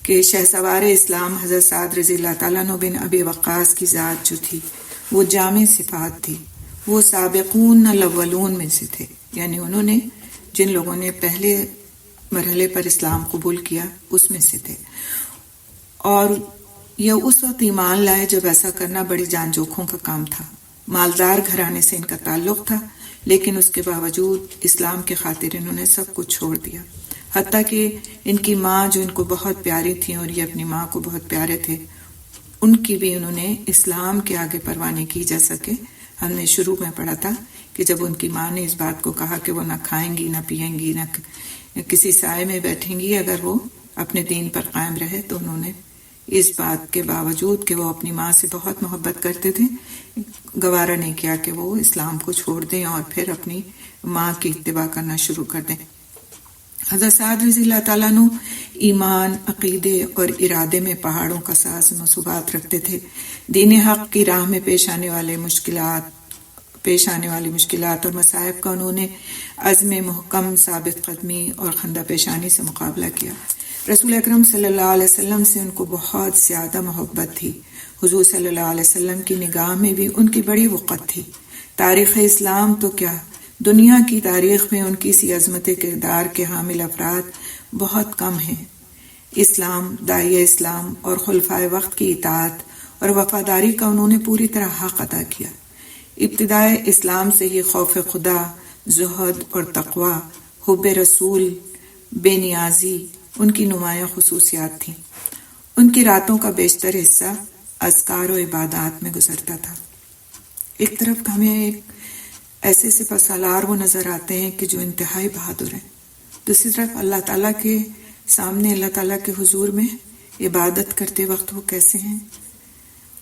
B: کہ شہ سوار اسلام حضرت سعد رضی اللہ تعالیٰ عنہ بن ابی وقاص کی ذات جو تھی وہ جامع صفات تھی، وہ سابقون الاولون میں سے تھے، یعنی انہوں نے جن لوگوں نے پہلے مرحلے پر اسلام قبول کیا اس میں سے تھے، اور یہ اس وقت ایمان لائے جب ایسا کرنا بڑی جان جوکھوں کا کام تھا۔ مالدار گھرانے سے ان کا تعلق تھا، لیکن اس کے باوجود اسلام کے خاطر انہوں نے سب کچھ چھوڑ دیا، حتیٰ کہ ان کی ماں جو ان کو بہت پیاری تھی اور یہ اپنی ماں کو بہت پیارے تھے، ان کی بھی انہوں نے اسلام کے آگے پرواہ نہیں کی۔ جیسا کہ ہم نے شروع میں پڑھا تھا کہ جب ان کی ماں نے اس بات کو کہا کہ وہ نہ کھائیں گی، نہ پئیں گی، نہ کسی سائے میں بیٹھیں گی اگر وہ اپنے دین پر قائم رہے، تو انہوں نے اس بات کے باوجود کہ وہ اپنی ماں سے بہت محبت کرتے تھے گوارا نہیں کیا کہ وہ اسلام کو چھوڑ دیں اور پھر اپنی ماں کی اتباع کرنا شروع کر دیں۔ حضرت سعد رضی اللہ تعالیٰ عنہ ایمان، عقیدے اور ارادے میں پہاڑوں کا ساز منصوبات رکھتے تھے۔ دین حق کی راہ میں پیش آنے والی مشکلات اور مصائب کا انہوں نے عزم محکم، ثابت قدمی اور خندہ پیشانی سے مقابلہ کیا۔ رسول اکرم صلی اللہ علیہ وسلم سے ان کو بہت زیادہ محبت تھی. حضور صلی اللہ علیہ وسلم کی نگاہ میں بھی ان کی بڑی وقت تھی. تاریخ اسلام تو کیا، دنیا کی تاریخ میں ان کی سی عظمت کردار کے حامل افراد بہت کم ہیں. اسلام، داعیہ اسلام اور خلفائے وقت کی اطاعت اور وفاداری کا انہوں نے پوری طرح حق ادا کیا. ابتدائے اسلام سے ہی خوف خدا، زہد اور تقوی، حب رسول، بے نیازی ان کی نمایاں خصوصیات تھیں. ان کی راتوں کا بیشتر حصہ اذکار و عبادات میں گزرتا تھا. ایک طرف ہمیں ایک ایسے سپہ سالار وہ نظر آتے ہیں کہ جو انتہائی بہادر ہیں، دوسری طرف اللہ تعالیٰ کے سامنے، اللہ تعالیٰ کے حضور میں عبادت کرتے وقت وہ کیسے ہیں.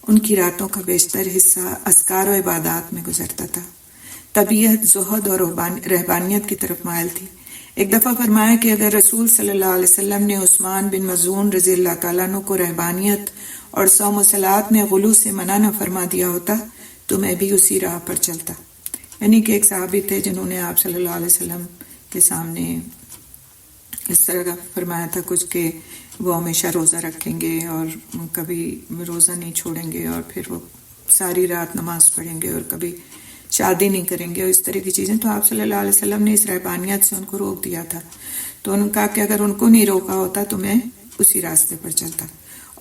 B: ان کی راتوں کا بیشتر حصہ اذکار و عبادات میں گزرتا تھا. طبیعت زہد اور رہبانیت کی طرف مائل تھی. ایک دفعہ فرمایا کہ اگر رسول صلی اللہ علیہ وسلم نے عثمان بن مظعون رضی اللہ تعالیٰ عنہ کو رہبانیت اور صوم و صلات میں غلو سے منع نہ فرما دیا ہوتا تو میں بھی اسی راہ پر چلتا. یعنی کہ ایک صحابی تھے جنہوں نے آپ صلی اللہ علیہ وسلم کے سامنے اس طرح کا فرمایا تھا کچھ کہ وہ ہمیشہ روزہ رکھیں گے اور کبھی روزہ نہیں چھوڑیں گے، اور پھر وہ ساری رات نماز پڑھیں گے اور کبھی شادی نہیں کریں گے اور اس طرح کی چیزیں. تو آپ صلی اللہ علیہ وسلم نے اس رہبانیت سے ان کو روک دیا تھا. تو انہوں نے کہا کہ اگر ان کو نہیں روکا ہوتا تو میں اسی راستے پر چلتا.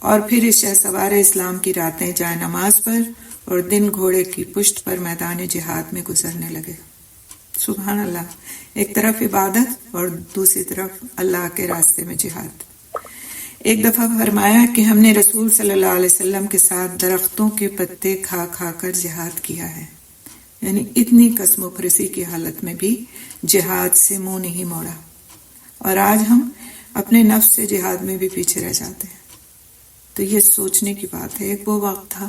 B: اور پھر اس شہ سوار اسلام کی راتیں جائے نماز پر اور دن گھوڑے کی پشت پر میدان جہاد میں گزرنے لگے. سبحان اللہ، ایک طرف عبادت اور دوسری طرف اللہ کے راستے میں جہاد. ایک دفعہ فرمایا کہ ہم نے رسول صلی اللہ علیہ وسلم کے ساتھ درختوں کے پتے کھا کھا کر جہاد کیا ہے. یعنی اتنی قسم و پرسی کی حالت میں بھی جہاد سے منہ نہیں موڑا. اور آج ہم اپنے نفس سے جہاد میں بھی پیچھے رہ جاتے ہیں. تو یہ سوچنے کی بات ہے. ایک وہ وقت تھا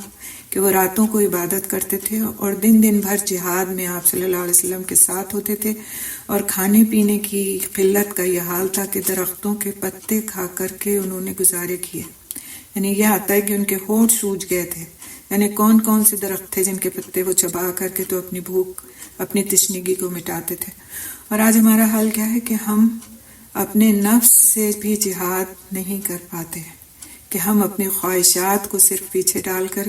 B: کہ وہ راتوں کو عبادت کرتے تھے اور دن دن بھر جہاد میں آپ صلی اللہ علیہ وسلم کے ساتھ ہوتے تھے، اور کھانے پینے کی قلت کا یہ حال تھا کہ درختوں کے پتے کھا کر کے انہوں نے گزارے کیے. یعنی یہ آتا ہے کہ ان کے ہونٹ سوج گئے تھے. یعنی کون کون سے درخت تھے جن کے پتے وہ چبا کر کے تو اپنی بھوک، اپنی تشنگی کو مٹاتے تھے. اور آج ہمارا حال کیا ہے کہ ہم اپنے نفس سے بھی جہاد نہیں کر پاتے، کہ ہم اپنی خواہشات کو صرف پیچھے ڈال کر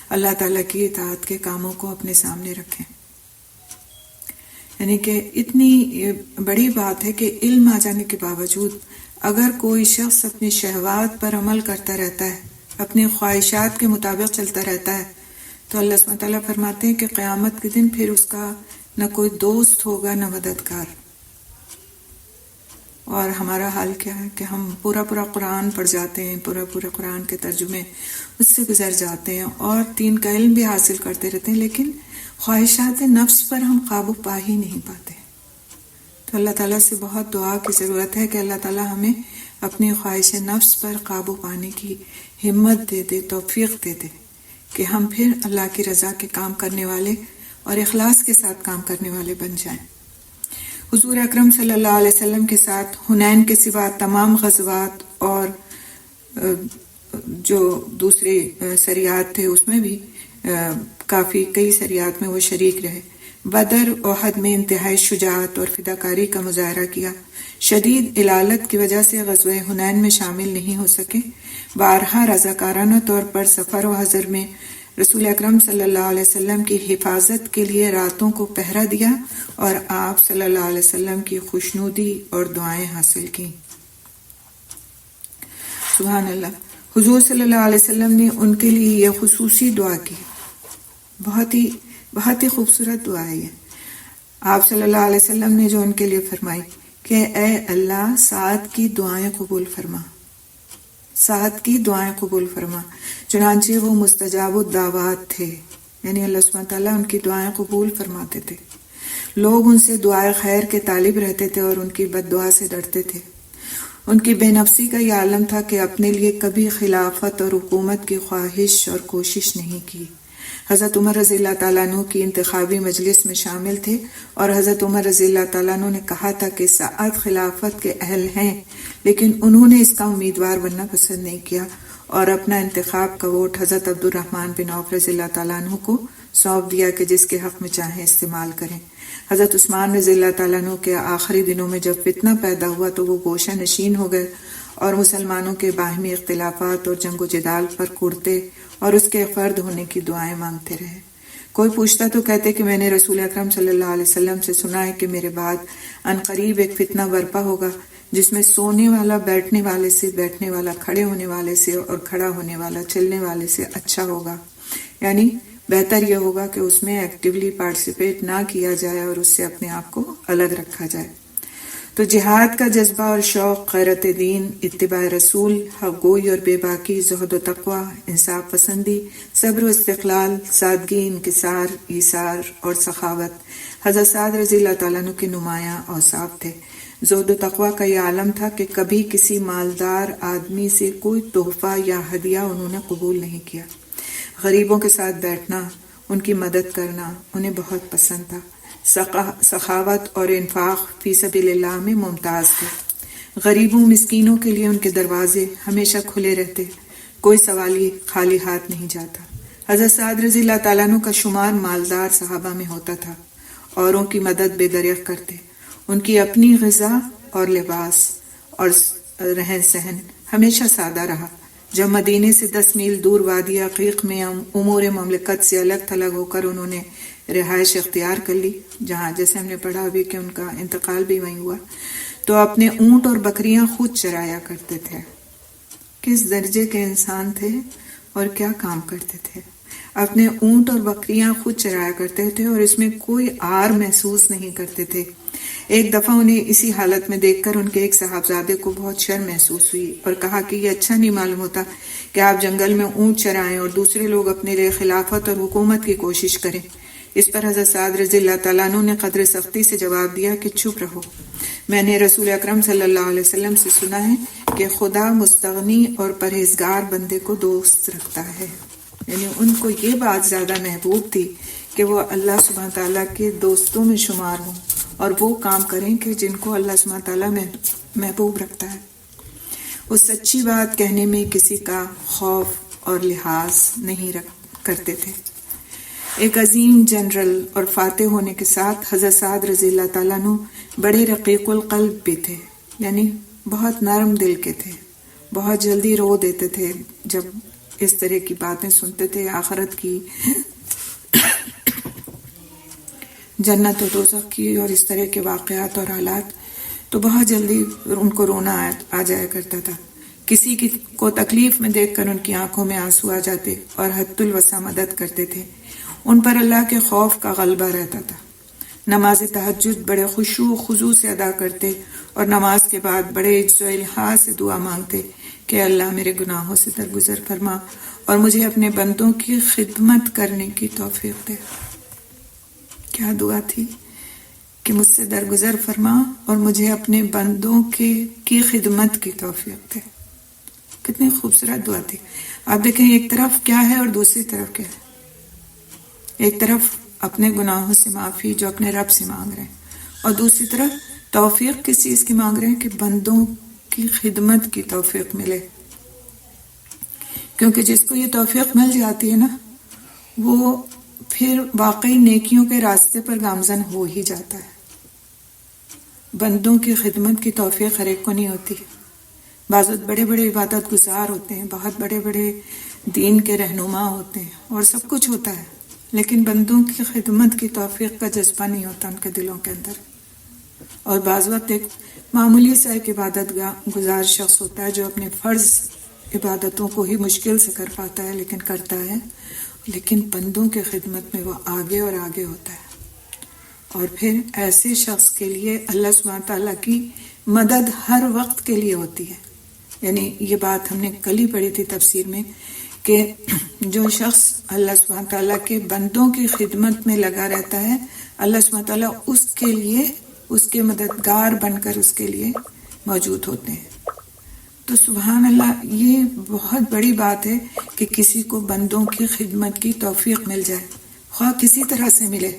B: اللہ تعالیٰ کی اطاعت کے کاموں کو اپنے سامنے رکھیں. یعنی کہ اتنی بڑی بات ہے کہ علم آ جانے کے باوجود اگر کوئی شخص اپنی شہوات پر عمل کرتا رہتا ہے، اپنی خواہشات کے مطابق چلتا رہتا ہے، تو اللہ سبحانہ تعالیٰ فرماتے ہیں کہ قیامت کے دن پھر اس کا نہ کوئی دوست ہوگا نہ مددگار. اور ہمارا حال کیا ہے کہ ہم پورا قرآن پڑھ جاتے ہیں، پورا قرآن کے ترجمے اس سے گزر جاتے ہیں اور دین کا علم بھی حاصل کرتے رہتے ہیں، لیکن خواہشات نفس پر ہم قابو پا ہی نہیں پاتے. تو اللہ تعالیٰ سے بہت دعا کی ضرورت ہے کہ اللہ تعالیٰ ہمیں اپنی خواہش نفس پر قابو پانے کی ہمت دے دے، توفیق دے دے کہ ہم پھر اللہ کی رضا کے کام کرنے والے اور اخلاص کے ساتھ کام کرنے والے بن جائیں. حضور اکرم صلی اللہ علیہ وسلم کے ساتھ حنین کے سوا تمام غزوات اور جو دوسرے سریات تھے اس میں بھی کئی سریات میں وہ شریک رہے. بدر احد میں انتہائی شجاعت اور فداکاری کا مظاہرہ کیا. شدید علالت کی وجہ سے غزوہ حنین میں شامل نہیں ہو سکے. بارہا رضاکارانہ طور پر سفر و حضر میں رسول اکرم صلی اللہ علیہ وسلم کی حفاظت کے لیے راتوں کو پہرا دیا اور آپ صلی اللہ علیہ وسلم کی خوشنودی اور دعائیں حاصل کی. سبحان اللہ. حضور صلی اللہ علیہ وسلم نے ان کے لیے یہ خصوصی دعا کی. بہت ہی خوبصورت دعا ہے یہ. آپ صلی اللہ علیہ وسلم نے جو ان کے لیے فرمائی کہ اے اللہ سعد کی دعائیں قبول فرما، سعد کی دعائیں قبول فرما. چنانچہ وہ مستجاب الدعوات تھے، یعنی اللہ سبحانہ تعالیٰ ان کی دعائیں قبول فرماتے تھے. لوگ ان سے دعائیں خیر کے طالب رہتے تھے اور ان کی بد دعا سے ڈرتے تھے. ان کی بے نفسی کا یہ عالم تھا کہ اپنے لیے کبھی خلافت اور حکومت کی خواہش اور کوشش نہیں کی. حضرت عمر رضی اللہ تعالیٰ عنہ کی انتخابی مجلس میں شامل تھے اور حضرت عمر رضی اللہ تعالیٰ عنہ نے کہا تھا کہ سعد خلافت کے اہل ہیں، لیکن انہوں نے اس کا امیدوار بننا پسند نہیں کیا اور اپنا انتخاب کا ووٹ حضرت عبد الرحمن بن عوف رضی اللہ تعالیٰ عنہ کو سونپ دیا کہ جس کے حق میں چاہیں استعمال کریں. حضرت عثمان رضی اللہ تعالیٰ عنہ کے آخری دنوں میں جب فتنہ پیدا ہوا تو وہ گوشہ نشین ہو گئے اور مسلمانوں کے باہمی اختلافات اور جنگ و جدال پر کوڑتے اور اس کے فرد ہونے کی دعائیں مانگتے رہے۔ کوئی پوچھتا تو کہتے کہ میں نے رسول اکرم صلی اللہ علیہ وسلم سے سنا ہے کہ میرے بعد عنقریب ایک فتنہ برپا ہوگا جس میں سونے والا بیٹھنے والے سے، بیٹھنے والا کھڑے ہونے والے سے، اور کھڑا ہونے والا چلنے والے سے اچھا ہوگا، یعنی بہتر یہ ہوگا کہ اس میں ایکٹیولی پارٹیسپیٹ نہ کیا جائے اور اس سے اپنے آپ کو الگ رکھا جائے۔ تو جہاد کا جذبہ اور شوق، غیرت دین، اتباع رسول، حق گوئی اور بے باکی، زہد و تقوی، انصاف پسندی، صبر و استقلال، سادگی، انکسار، ایثار اور سخاوت حضرت سعد رضی اللہ تعالیٰ عنہ کے نمایاں اوصاف تھے۔ زہد و تقوی کا یہ عالم تھا کہ کبھی کسی مالدار آدمی سے کوئی تحفہ یا ہدیہ انہوں نے قبول نہیں کیا۔ غریبوں کے ساتھ بیٹھنا، ان کی مدد کرنا انہیں بہت پسند تھا۔ سخاوت اور انفاق فی سبیل اللہ میں ممتاز تھے۔ غریبوں مسکینوں کے لیے ان کے دروازے ہمیشہ کھلے رہتے، کوئی سوالی خالی ہاتھ نہیں جاتا۔ حضرت سعد رضی اللہ تعالیٰ عنہ کا شمار مالدار صحابہ میں ہوتا تھا، اوروں کی مدد بے دریغ کرتے۔ ان کی اپنی غذا اور لباس اور رہن سہن ہمیشہ سادہ رہا۔ جب مدینے سے 10 میل دور وادی عقیق میں امور مملکت سے الگ تھلگ ہو کر انہوں نے رہائش اختیار کر لی، جہاں جیسے ہم نے پڑھا ابھی کہ ان کا انتقال بھی وہیں ہوا، تو اپنے اونٹ اور بکریاں خود چرایا کرتے تھے۔ کس درجے کے انسان تھے اور کیا کام کرتے تھے! اپنے اونٹ اور بکریاں خود چرایا کرتے تھے اور اس میں کوئی آر محسوس نہیں کرتے تھے۔ ایک دفعہ انہیں اسی حالت میں دیکھ کر ان کے ایک صاحبزادے کو بہت شرم محسوس ہوئی اور کہا کہ یہ اچھا نہیں معلوم ہوتا کہ آپ جنگل میں اونٹ چرائیں اور دوسرے لوگ اپنے لیے خلافت اور حکومت کی کوشش کریں۔ اس پر حضرت سعد رضی اللہ تعالیٰ عنہ نے قدر سختی سے جواب دیا کہ چپ رہو، میں نے رسول اکرم صلی اللہ علیہ وسلم سے سنا ہے کہ خدا مستغنی اور پرہیزگار بندے کو دوست رکھتا ہے۔ یعنی ان کو یہ بات زیادہ محبوب تھی کہ وہ اللہ سبحانہ تعالیٰ کے دوستوں میں شمار ہوں اور وہ کام کریں کہ جن کو اللہ سبحانہ تعالیٰ محبوب رکھتا ہے۔ وہ سچی بات کہنے میں کسی کا خوف اور لحاظ نہیں کرتے تھے۔ ایک عظیم جنرل اور فاتح ہونے کے ساتھ حضرت سعد رضی اللہ تعالیٰ عنہ بڑے رقیق القلب بھی تھے، یعنی بہت نرم دل کے تھے، بہت جلدی رو دیتے تھے جب اس طرح کی باتیں سنتے تھے، آخرت کی، جنت و دوزخ کی اور اس طرح کے واقعات اور حالات، تو بہت جلدی ان کو رونا آ جایا کرتا تھا۔ کسی کو تکلیف میں دیکھ کر ان کی آنکھوں میں آنسو آ جاتے اور حد الوسع مدد کرتے تھے۔ ان پر اللہ کے خوف کا غلبہ رہتا تھا۔ نماز تہجد بڑے خشوع و خضوع سے ادا کرتے اور نماز کے بعد بڑے عجز و الحاح سے دعا مانگتے کہ اللہ میرے گناہوں سے درگزر فرما اور مجھے اپنے بندوں کی خدمت کرنے کی توفیق دے۔ کیا دعا تھی کہ مجھ سے درگزر فرما اور مجھے اپنے بندوں کی خدمت کی توفیق دے۔ کتنی خوبصورت دعا تھی۔ آپ دیکھیں ایک طرف کیا ہے اور دوسری طرف کیا ہے۔ ایک طرف اپنے گناہوں سے معافی جو اپنے رب سے مانگ رہے ہیں، اور دوسری طرف توفیق کس چیز کی مانگ رہے ہیں کہ بندوں کی خدمت کی توفیق ملے، کیونکہ جس کو یہ توفیق مل جاتی ہے نا، وہ پھر واقعی نیکیوں کے راستے پر گامزن ہو ہی جاتا ہے۔ بندوں کی خدمت کی توفیق ہر ایک کو نہیں ہوتی۔ بعض بڑے بڑے عبادت گزار ہوتے ہیں، بہت بڑے بڑے دین کے رہنما ہوتے ہیں اور سب کچھ ہوتا ہے، لیکن بندوں کی خدمت کی توفیق کا جذبہ نہیں ہوتا ان کے دلوں کے اندر۔ اور بعض وقت ایک معمولی سا ایک عبادت گزار شخص ہوتا ہے جو اپنے فرض عبادتوں کو ہی مشکل سے کر پاتا ہے لیکن کرتا ہے، لیکن بندوں کی خدمت میں وہ آگے اور آگے ہوتا ہے۔ اور پھر ایسے شخص کے لیے اللہ سبحانہ تعالیٰ کی مدد ہر وقت کے لیے ہوتی ہے۔ یعنی یہ بات ہم نے کل ہی پڑھی تھی تفسیر میں کہ جو شخص اللہ سبحانہ تعالیٰ کے بندوں کی خدمت میں لگا رہتا ہے، اللہ سبحانہ تعالیٰ اس کے لیے، اس کے مددگار بن کر اس کے لیے موجود ہوتے ہیں۔ تو سبحان اللہ، یہ بہت بڑی بات ہے کہ کسی کو بندوں کی خدمت کی توفیق مل جائے، خواہ کسی طرح سے ملے،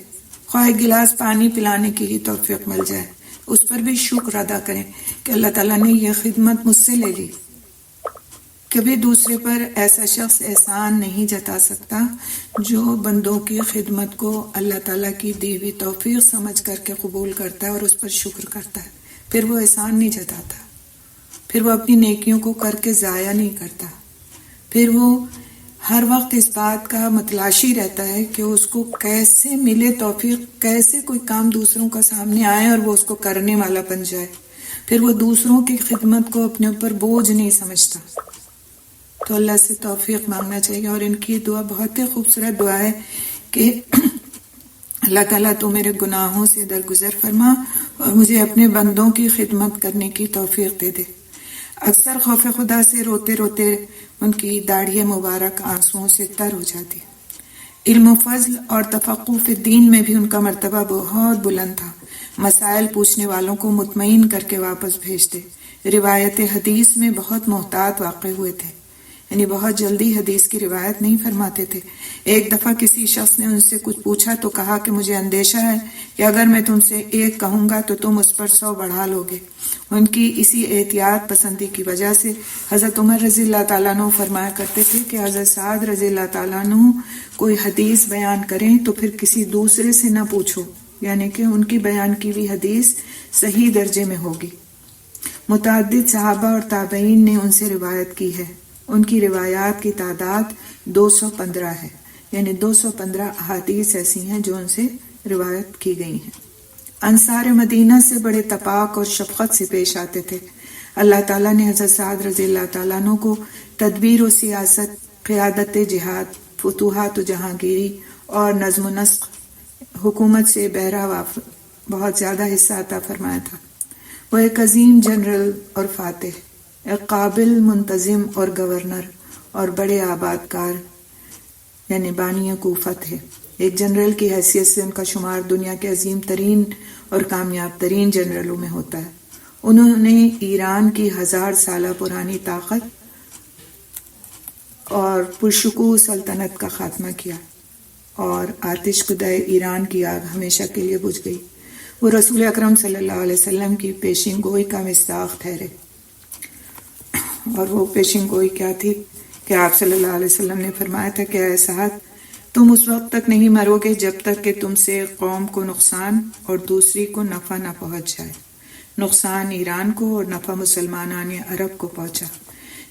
B: خواہ ایک گلاس پانی پلانے کی ہی توفیق مل جائے، اس پر بھی شکر ادا کریں کہ اللہ تعالیٰ نے یہ خدمت مجھ سے لے لی۔ کبھی دوسرے پر ایسا شخص احسان نہیں جتا سکتا جو بندوں کی خدمت کو اللہ تعالیٰ کی دی ہوئی توفیق سمجھ کر کے قبول کرتا ہے اور اس پر شکر کرتا ہے، پھر وہ احسان نہیں جتاتا، پھر وہ اپنی نیکیوں کو کر کے ضائع نہیں کرتا، پھر وہ ہر وقت اس بات کا متلاشی رہتا ہے کہ اس کو کیسے ملے توفیق، کیسے کوئی کام دوسروں کا سامنے آئے اور وہ اس کو کرنے والا بن جائے، پھر وہ دوسروں کی خدمت کو اپنے اوپر بوجھ نہیں سمجھتا۔ تو اللہ سے توفیق مانگنا چاہیے، اور ان کی دعا بہت ہی خوبصورت دعا ہے کہ اللہ تعالیٰ تو میرے گناہوں سے درگزر فرما اور مجھے اپنے بندوں کی خدمت کرنے کی توفیق دے دے۔ اکثر خوف خدا سے روتے روتے ان کی داڑھی مبارک آنسوؤں سے تر ہو جاتی۔ علم و فضل اور تفقہ فی الدین میں بھی ان کا مرتبہ بہت بلند تھا، مسائل پوچھنے والوں کو مطمئن کر کے واپس بھیجتے، روایت حدیث میں بہت محتاط واقع ہوئے تھے، یعنی بہت جلدی حدیث کی روایت نہیں فرماتے تھے۔ ایک دفعہ کسی شخص نے ان سے کچھ پوچھا تو کہا کہ مجھے اندیشہ ہے کہ اگر میں تم سے 1 کہوں گا تو تم اس پر 100 بڑھا لوگے۔ ان کی اسی احتیاط پسندی کی وجہ سے حضرت عمر رضی اللہ تعالیٰ عنہ فرمایا کرتے تھے کہ حضرت سعد رضی اللہ تعالیٰ عنہ کوئی حدیث بیان کریں تو پھر کسی دوسرے سے نہ پوچھو، یعنی کہ ان کی بیان کی ہوئی حدیث صحیح درجے میں ہوگی۔ متعدد صحابہ اور تابعین نے ان سے روایت کی ہے، ان کی روایات کی تعداد 215 ہے، یعنی 215 احادیث ایسی ہیں جو ان سے روایت کی گئی ہیں۔ انصار مدینہ سے بڑے تپاک اور شفقت سے پیش آتے تھے۔ اللہ تعالیٰ نے حضرت سعد رضی اللہ تعالیٰ عنہ کو تدبیر و سیاست، قیادت جہاد، فتوحات و جہانگیری اور نظم و نسق، حکومت سے بہرہ بہت زیادہ حصہ عطا فرمایا تھا۔ وہ ایک عظیم جنرل اور فاتح، ایک قابل منتظم اور گورنر اور بڑے آباد کار یعنی بانی کوفہ تھے۔ ایک جنرل کی حیثیت سے ان کا شمار دنیا کے عظیم ترین اور کامیاب ترین جنرلوں میں ہوتا ہے۔ انہوں نے ایران کی 1000 سالہ پرانی طاقت اور پرشکوہ سلطنت کا خاتمہ کیا، اور آتش کدہ ایران کی آگ ہمیشہ کے لیے بجھ گئی۔ وہ رسول اکرم صلی اللہ علیہ وسلم کی پیشین گوئی کا مصداق ٹھہرے، اور وہ پیشین گوئی کیا تھی کہ آپ صلی اللہ علیہ وسلم نے فرمایا تھا کہ اے سعد، تم اس وقت تک نہیں مرو گے جب تک کہ تم سے قوم کو نقصان اور دوسری کو نفع نہ پہنچ جائے۔ نقصان ایران کو اور نفع مسلمانان عرب کو پہنچا۔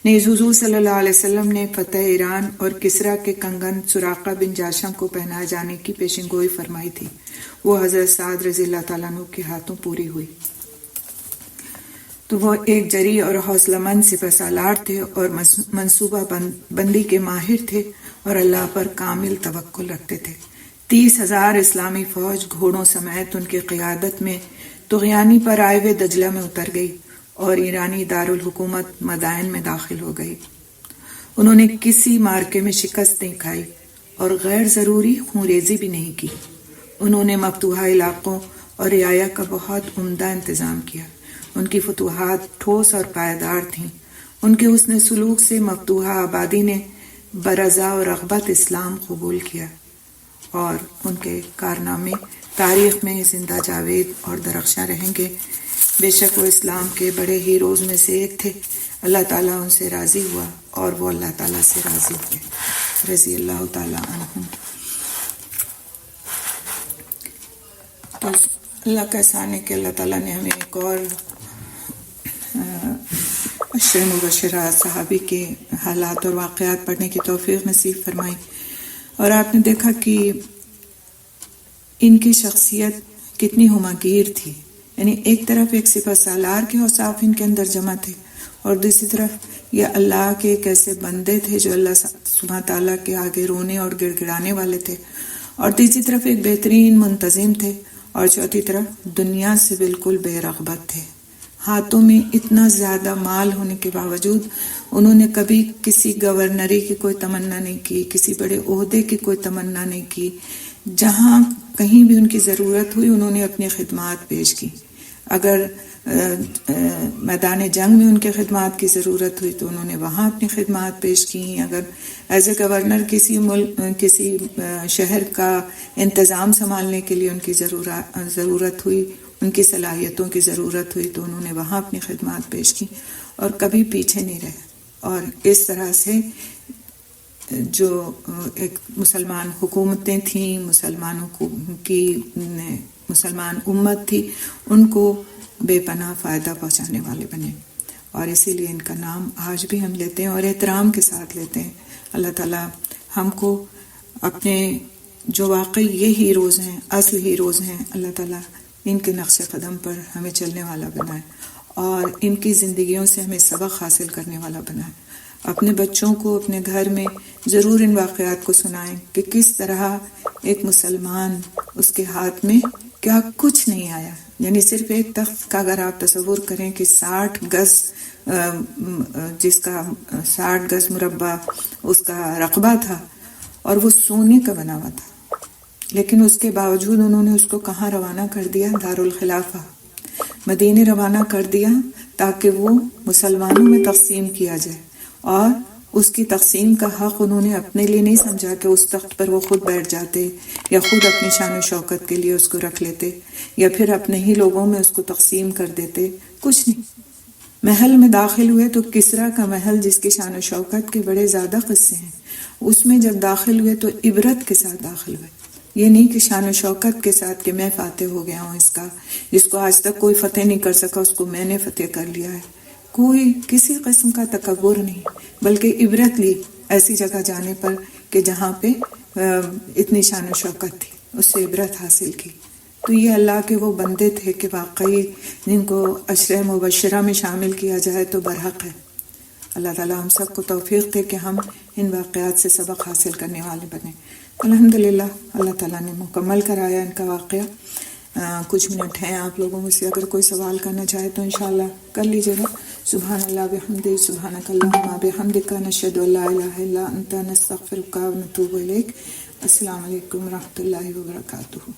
B: نیز حضور صلی اللہ علیہ وسلم نے فتح ایران اور کسریٰ کے کنگن سراقہ بن جاشم کو پہنائے جانے کی پیشن گوئی فرمائی تھی، وہ حضرت سعد رضی اللہ تعالیٰ عنہ کے ہاتھوں پوری ہوئی۔ تو وہ ایک جری اور حوصلہ مند سپہ سالار تھے اور منصوبہ بندی کے ماہر تھے اور اللہ پر کامل توکل رکھتے تھے۔ 30,000 اسلامی فوج گھوڑوں سمیت ان کی قیادت میں طغیانی پر آئے ہوئے دجلہ میں اتر گئی اور ایرانی دارالحکومت مدائن میں داخل ہو گئی۔ انہوں نے کسی مارکے میں شکست نہیں کھائی اور غیر ضروری خونریزی بھی نہیں کی۔ انہوں نے مفتوحہ علاقوں اور رعایا کا بہت عمدہ انتظام کیا۔ ان کی فتوحات ٹھوس اور پائیدار تھیں۔ ان کے حسن سلوک سے مفتوحہ آبادی نے برضا و رغبت اسلام قبول کیا، اور ان کے کارنامے تاریخ میں زندہ جاوید اور درخشاں رہیں گے۔ بے شک وہ اسلام کے بڑے ہیروز میں سے ایک تھے۔ اللہ تعالیٰ ان سے راضی ہوا اور وہ اللہ تعالیٰ سے راضی ہوئے، رضی اللہ تعالیٰ عنہم۔ تو اللہ کا احسان ہے کہ اللہ تعالیٰ نے ہمیں ایک اور عشر مبشرہ صحابی کے حالات اور واقعات پڑھنے کی توفیق نصیب فرمائی، اور آپ نے دیکھا کہ ان کی شخصیت کتنی ہماگیر تھی، یعنی ایک طرف ایک سپہ سالار کے اوصاف ان کے اندر جمع تھے، اور دوسری طرف یہ اللہ کے ایک ایسے بندے تھے جو اللہ سبحانہ تعالیٰ کے آگے رونے اور گڑ گڑانے والے تھے، اور تیسری طرف ایک بہترین منتظم تھے، اور چوتھی طرف دنیا سے بالکل بے رغبت تھے۔ ہاتھوں میں اتنا زیادہ مال ہونے کے باوجود انہوں نے کبھی کسی گورنری کی کوئی تمنا نہیں کی، کسی بڑے عہدے کی کوئی تمنا نہیں کی۔ جہاں کہیں بھی ان کی ضرورت ہوئی انہوں نے اپنی خدمات پیش کی۔ اگر میدان جنگ میں ان کے خدمات کی ضرورت ہوئی تو انہوں نے وہاں اپنی خدمات پیش کی۔ اگر ایز اے گورنر کسی شہر کا انتظام سنبھالنے کے لیے ان کی ضرورت ہوئی، ان کی صلاحیتوں کی ضرورت ہوئی تو انہوں نے وہاں اپنی خدمات پیش کی اور کبھی پیچھے نہیں رہے۔ اور اس طرح سے جو ایک مسلمان حکومتیں تھیں، مسلمان امت تھی، ان کو بے پناہ فائدہ پہنچانے والے بنے۔ اور اسی لیے ان کا نام آج بھی ہم لیتے ہیں اور احترام کے ساتھ لیتے ہیں. اللہ تعالیٰ ہم کو اپنے جو واقعی یہ ہیروز ہیں، اصل ہیروز ہیں، اللہ تعالیٰ ان کے نقش قدم پر ہمیں چلنے والا بنائے اور ان کی زندگیوں سے ہمیں سبق حاصل کرنے والا بنائے. اپنے بچوں کو اپنے گھر میں ضرور ان واقعات کو سنائیں کہ کس طرح ایک مسلمان، اس کے ہاتھ میں کیا کچھ نہیں آیا، یعنی صرف ایک تخت کا اگر آپ تصور کریں کہ 60 گز جس کا 60 گز مربع اس کا رقبہ تھا اور وہ سونے کا بنا ہوا تھا، لیکن اس کے باوجود انہوں نے اس کو کہاں روانہ کر دیا؟ دارالخلافہ مدینے روانہ کر دیا تاکہ وہ مسلمانوں میں تقسیم کیا جائے، اور اس کی تقسیم کا حق انہوں نے اپنے لیے نہیں سمجھا کہ اس تخت پر وہ خود بیٹھ جاتے یا خود اپنی شان و شوکت کے لیے اس کو رکھ لیتے یا پھر اپنے ہی لوگوں میں اس کو تقسیم کر دیتے. کچھ نہیں. محل میں داخل ہوئے تو کسریٰ کا محل جس کی شان و شوکت کے بڑے زیادہ قصے ہیں، اس میں جب داخل ہوئے تو عبرت کے ساتھ داخل ہوئے. یہ نہیں کہ شان و شوکت کے ساتھ کہ میں فاتح ہو گیا ہوں، اس کا جس کو آج تک کوئی فتح نہیں کر سکا اس کو میں نے فتح کر لیا ہے. کوئی کسی قسم کا تکبر نہیں، بلکہ عبرت لی ایسی جگہ جانے پر کہ جہاں پہ اتنی شان و شوکت تھی، اس سے عبرت حاصل کی. تو یہ اللہ کے وہ بندے تھے کہ واقعی جن کو عشرہ مبشرہ میں شامل کیا جائے تو برحق ہے. اللہ تعالیٰ ہم سب کو توفیق دے کہ ہم ان واقعات سے سبق حاصل کرنے والے بنیں. الحمدللہ اللہ تعالیٰ نے مکمل کرایا ان کا واقعہ. کچھ منٹ ہیں آپ لوگوں میں سے اگر کوئی سوال کرنا چاہے تو انشاءاللہ کر لیجیے گا. سبحان اللہ بحمدہ، سبحانک اللہم بحمدک، نشہد ان لا الہ الا انت، نستغفرک ونتوب الیک. السلام علیکم ورحمۃ اللہ وبرکاتہ.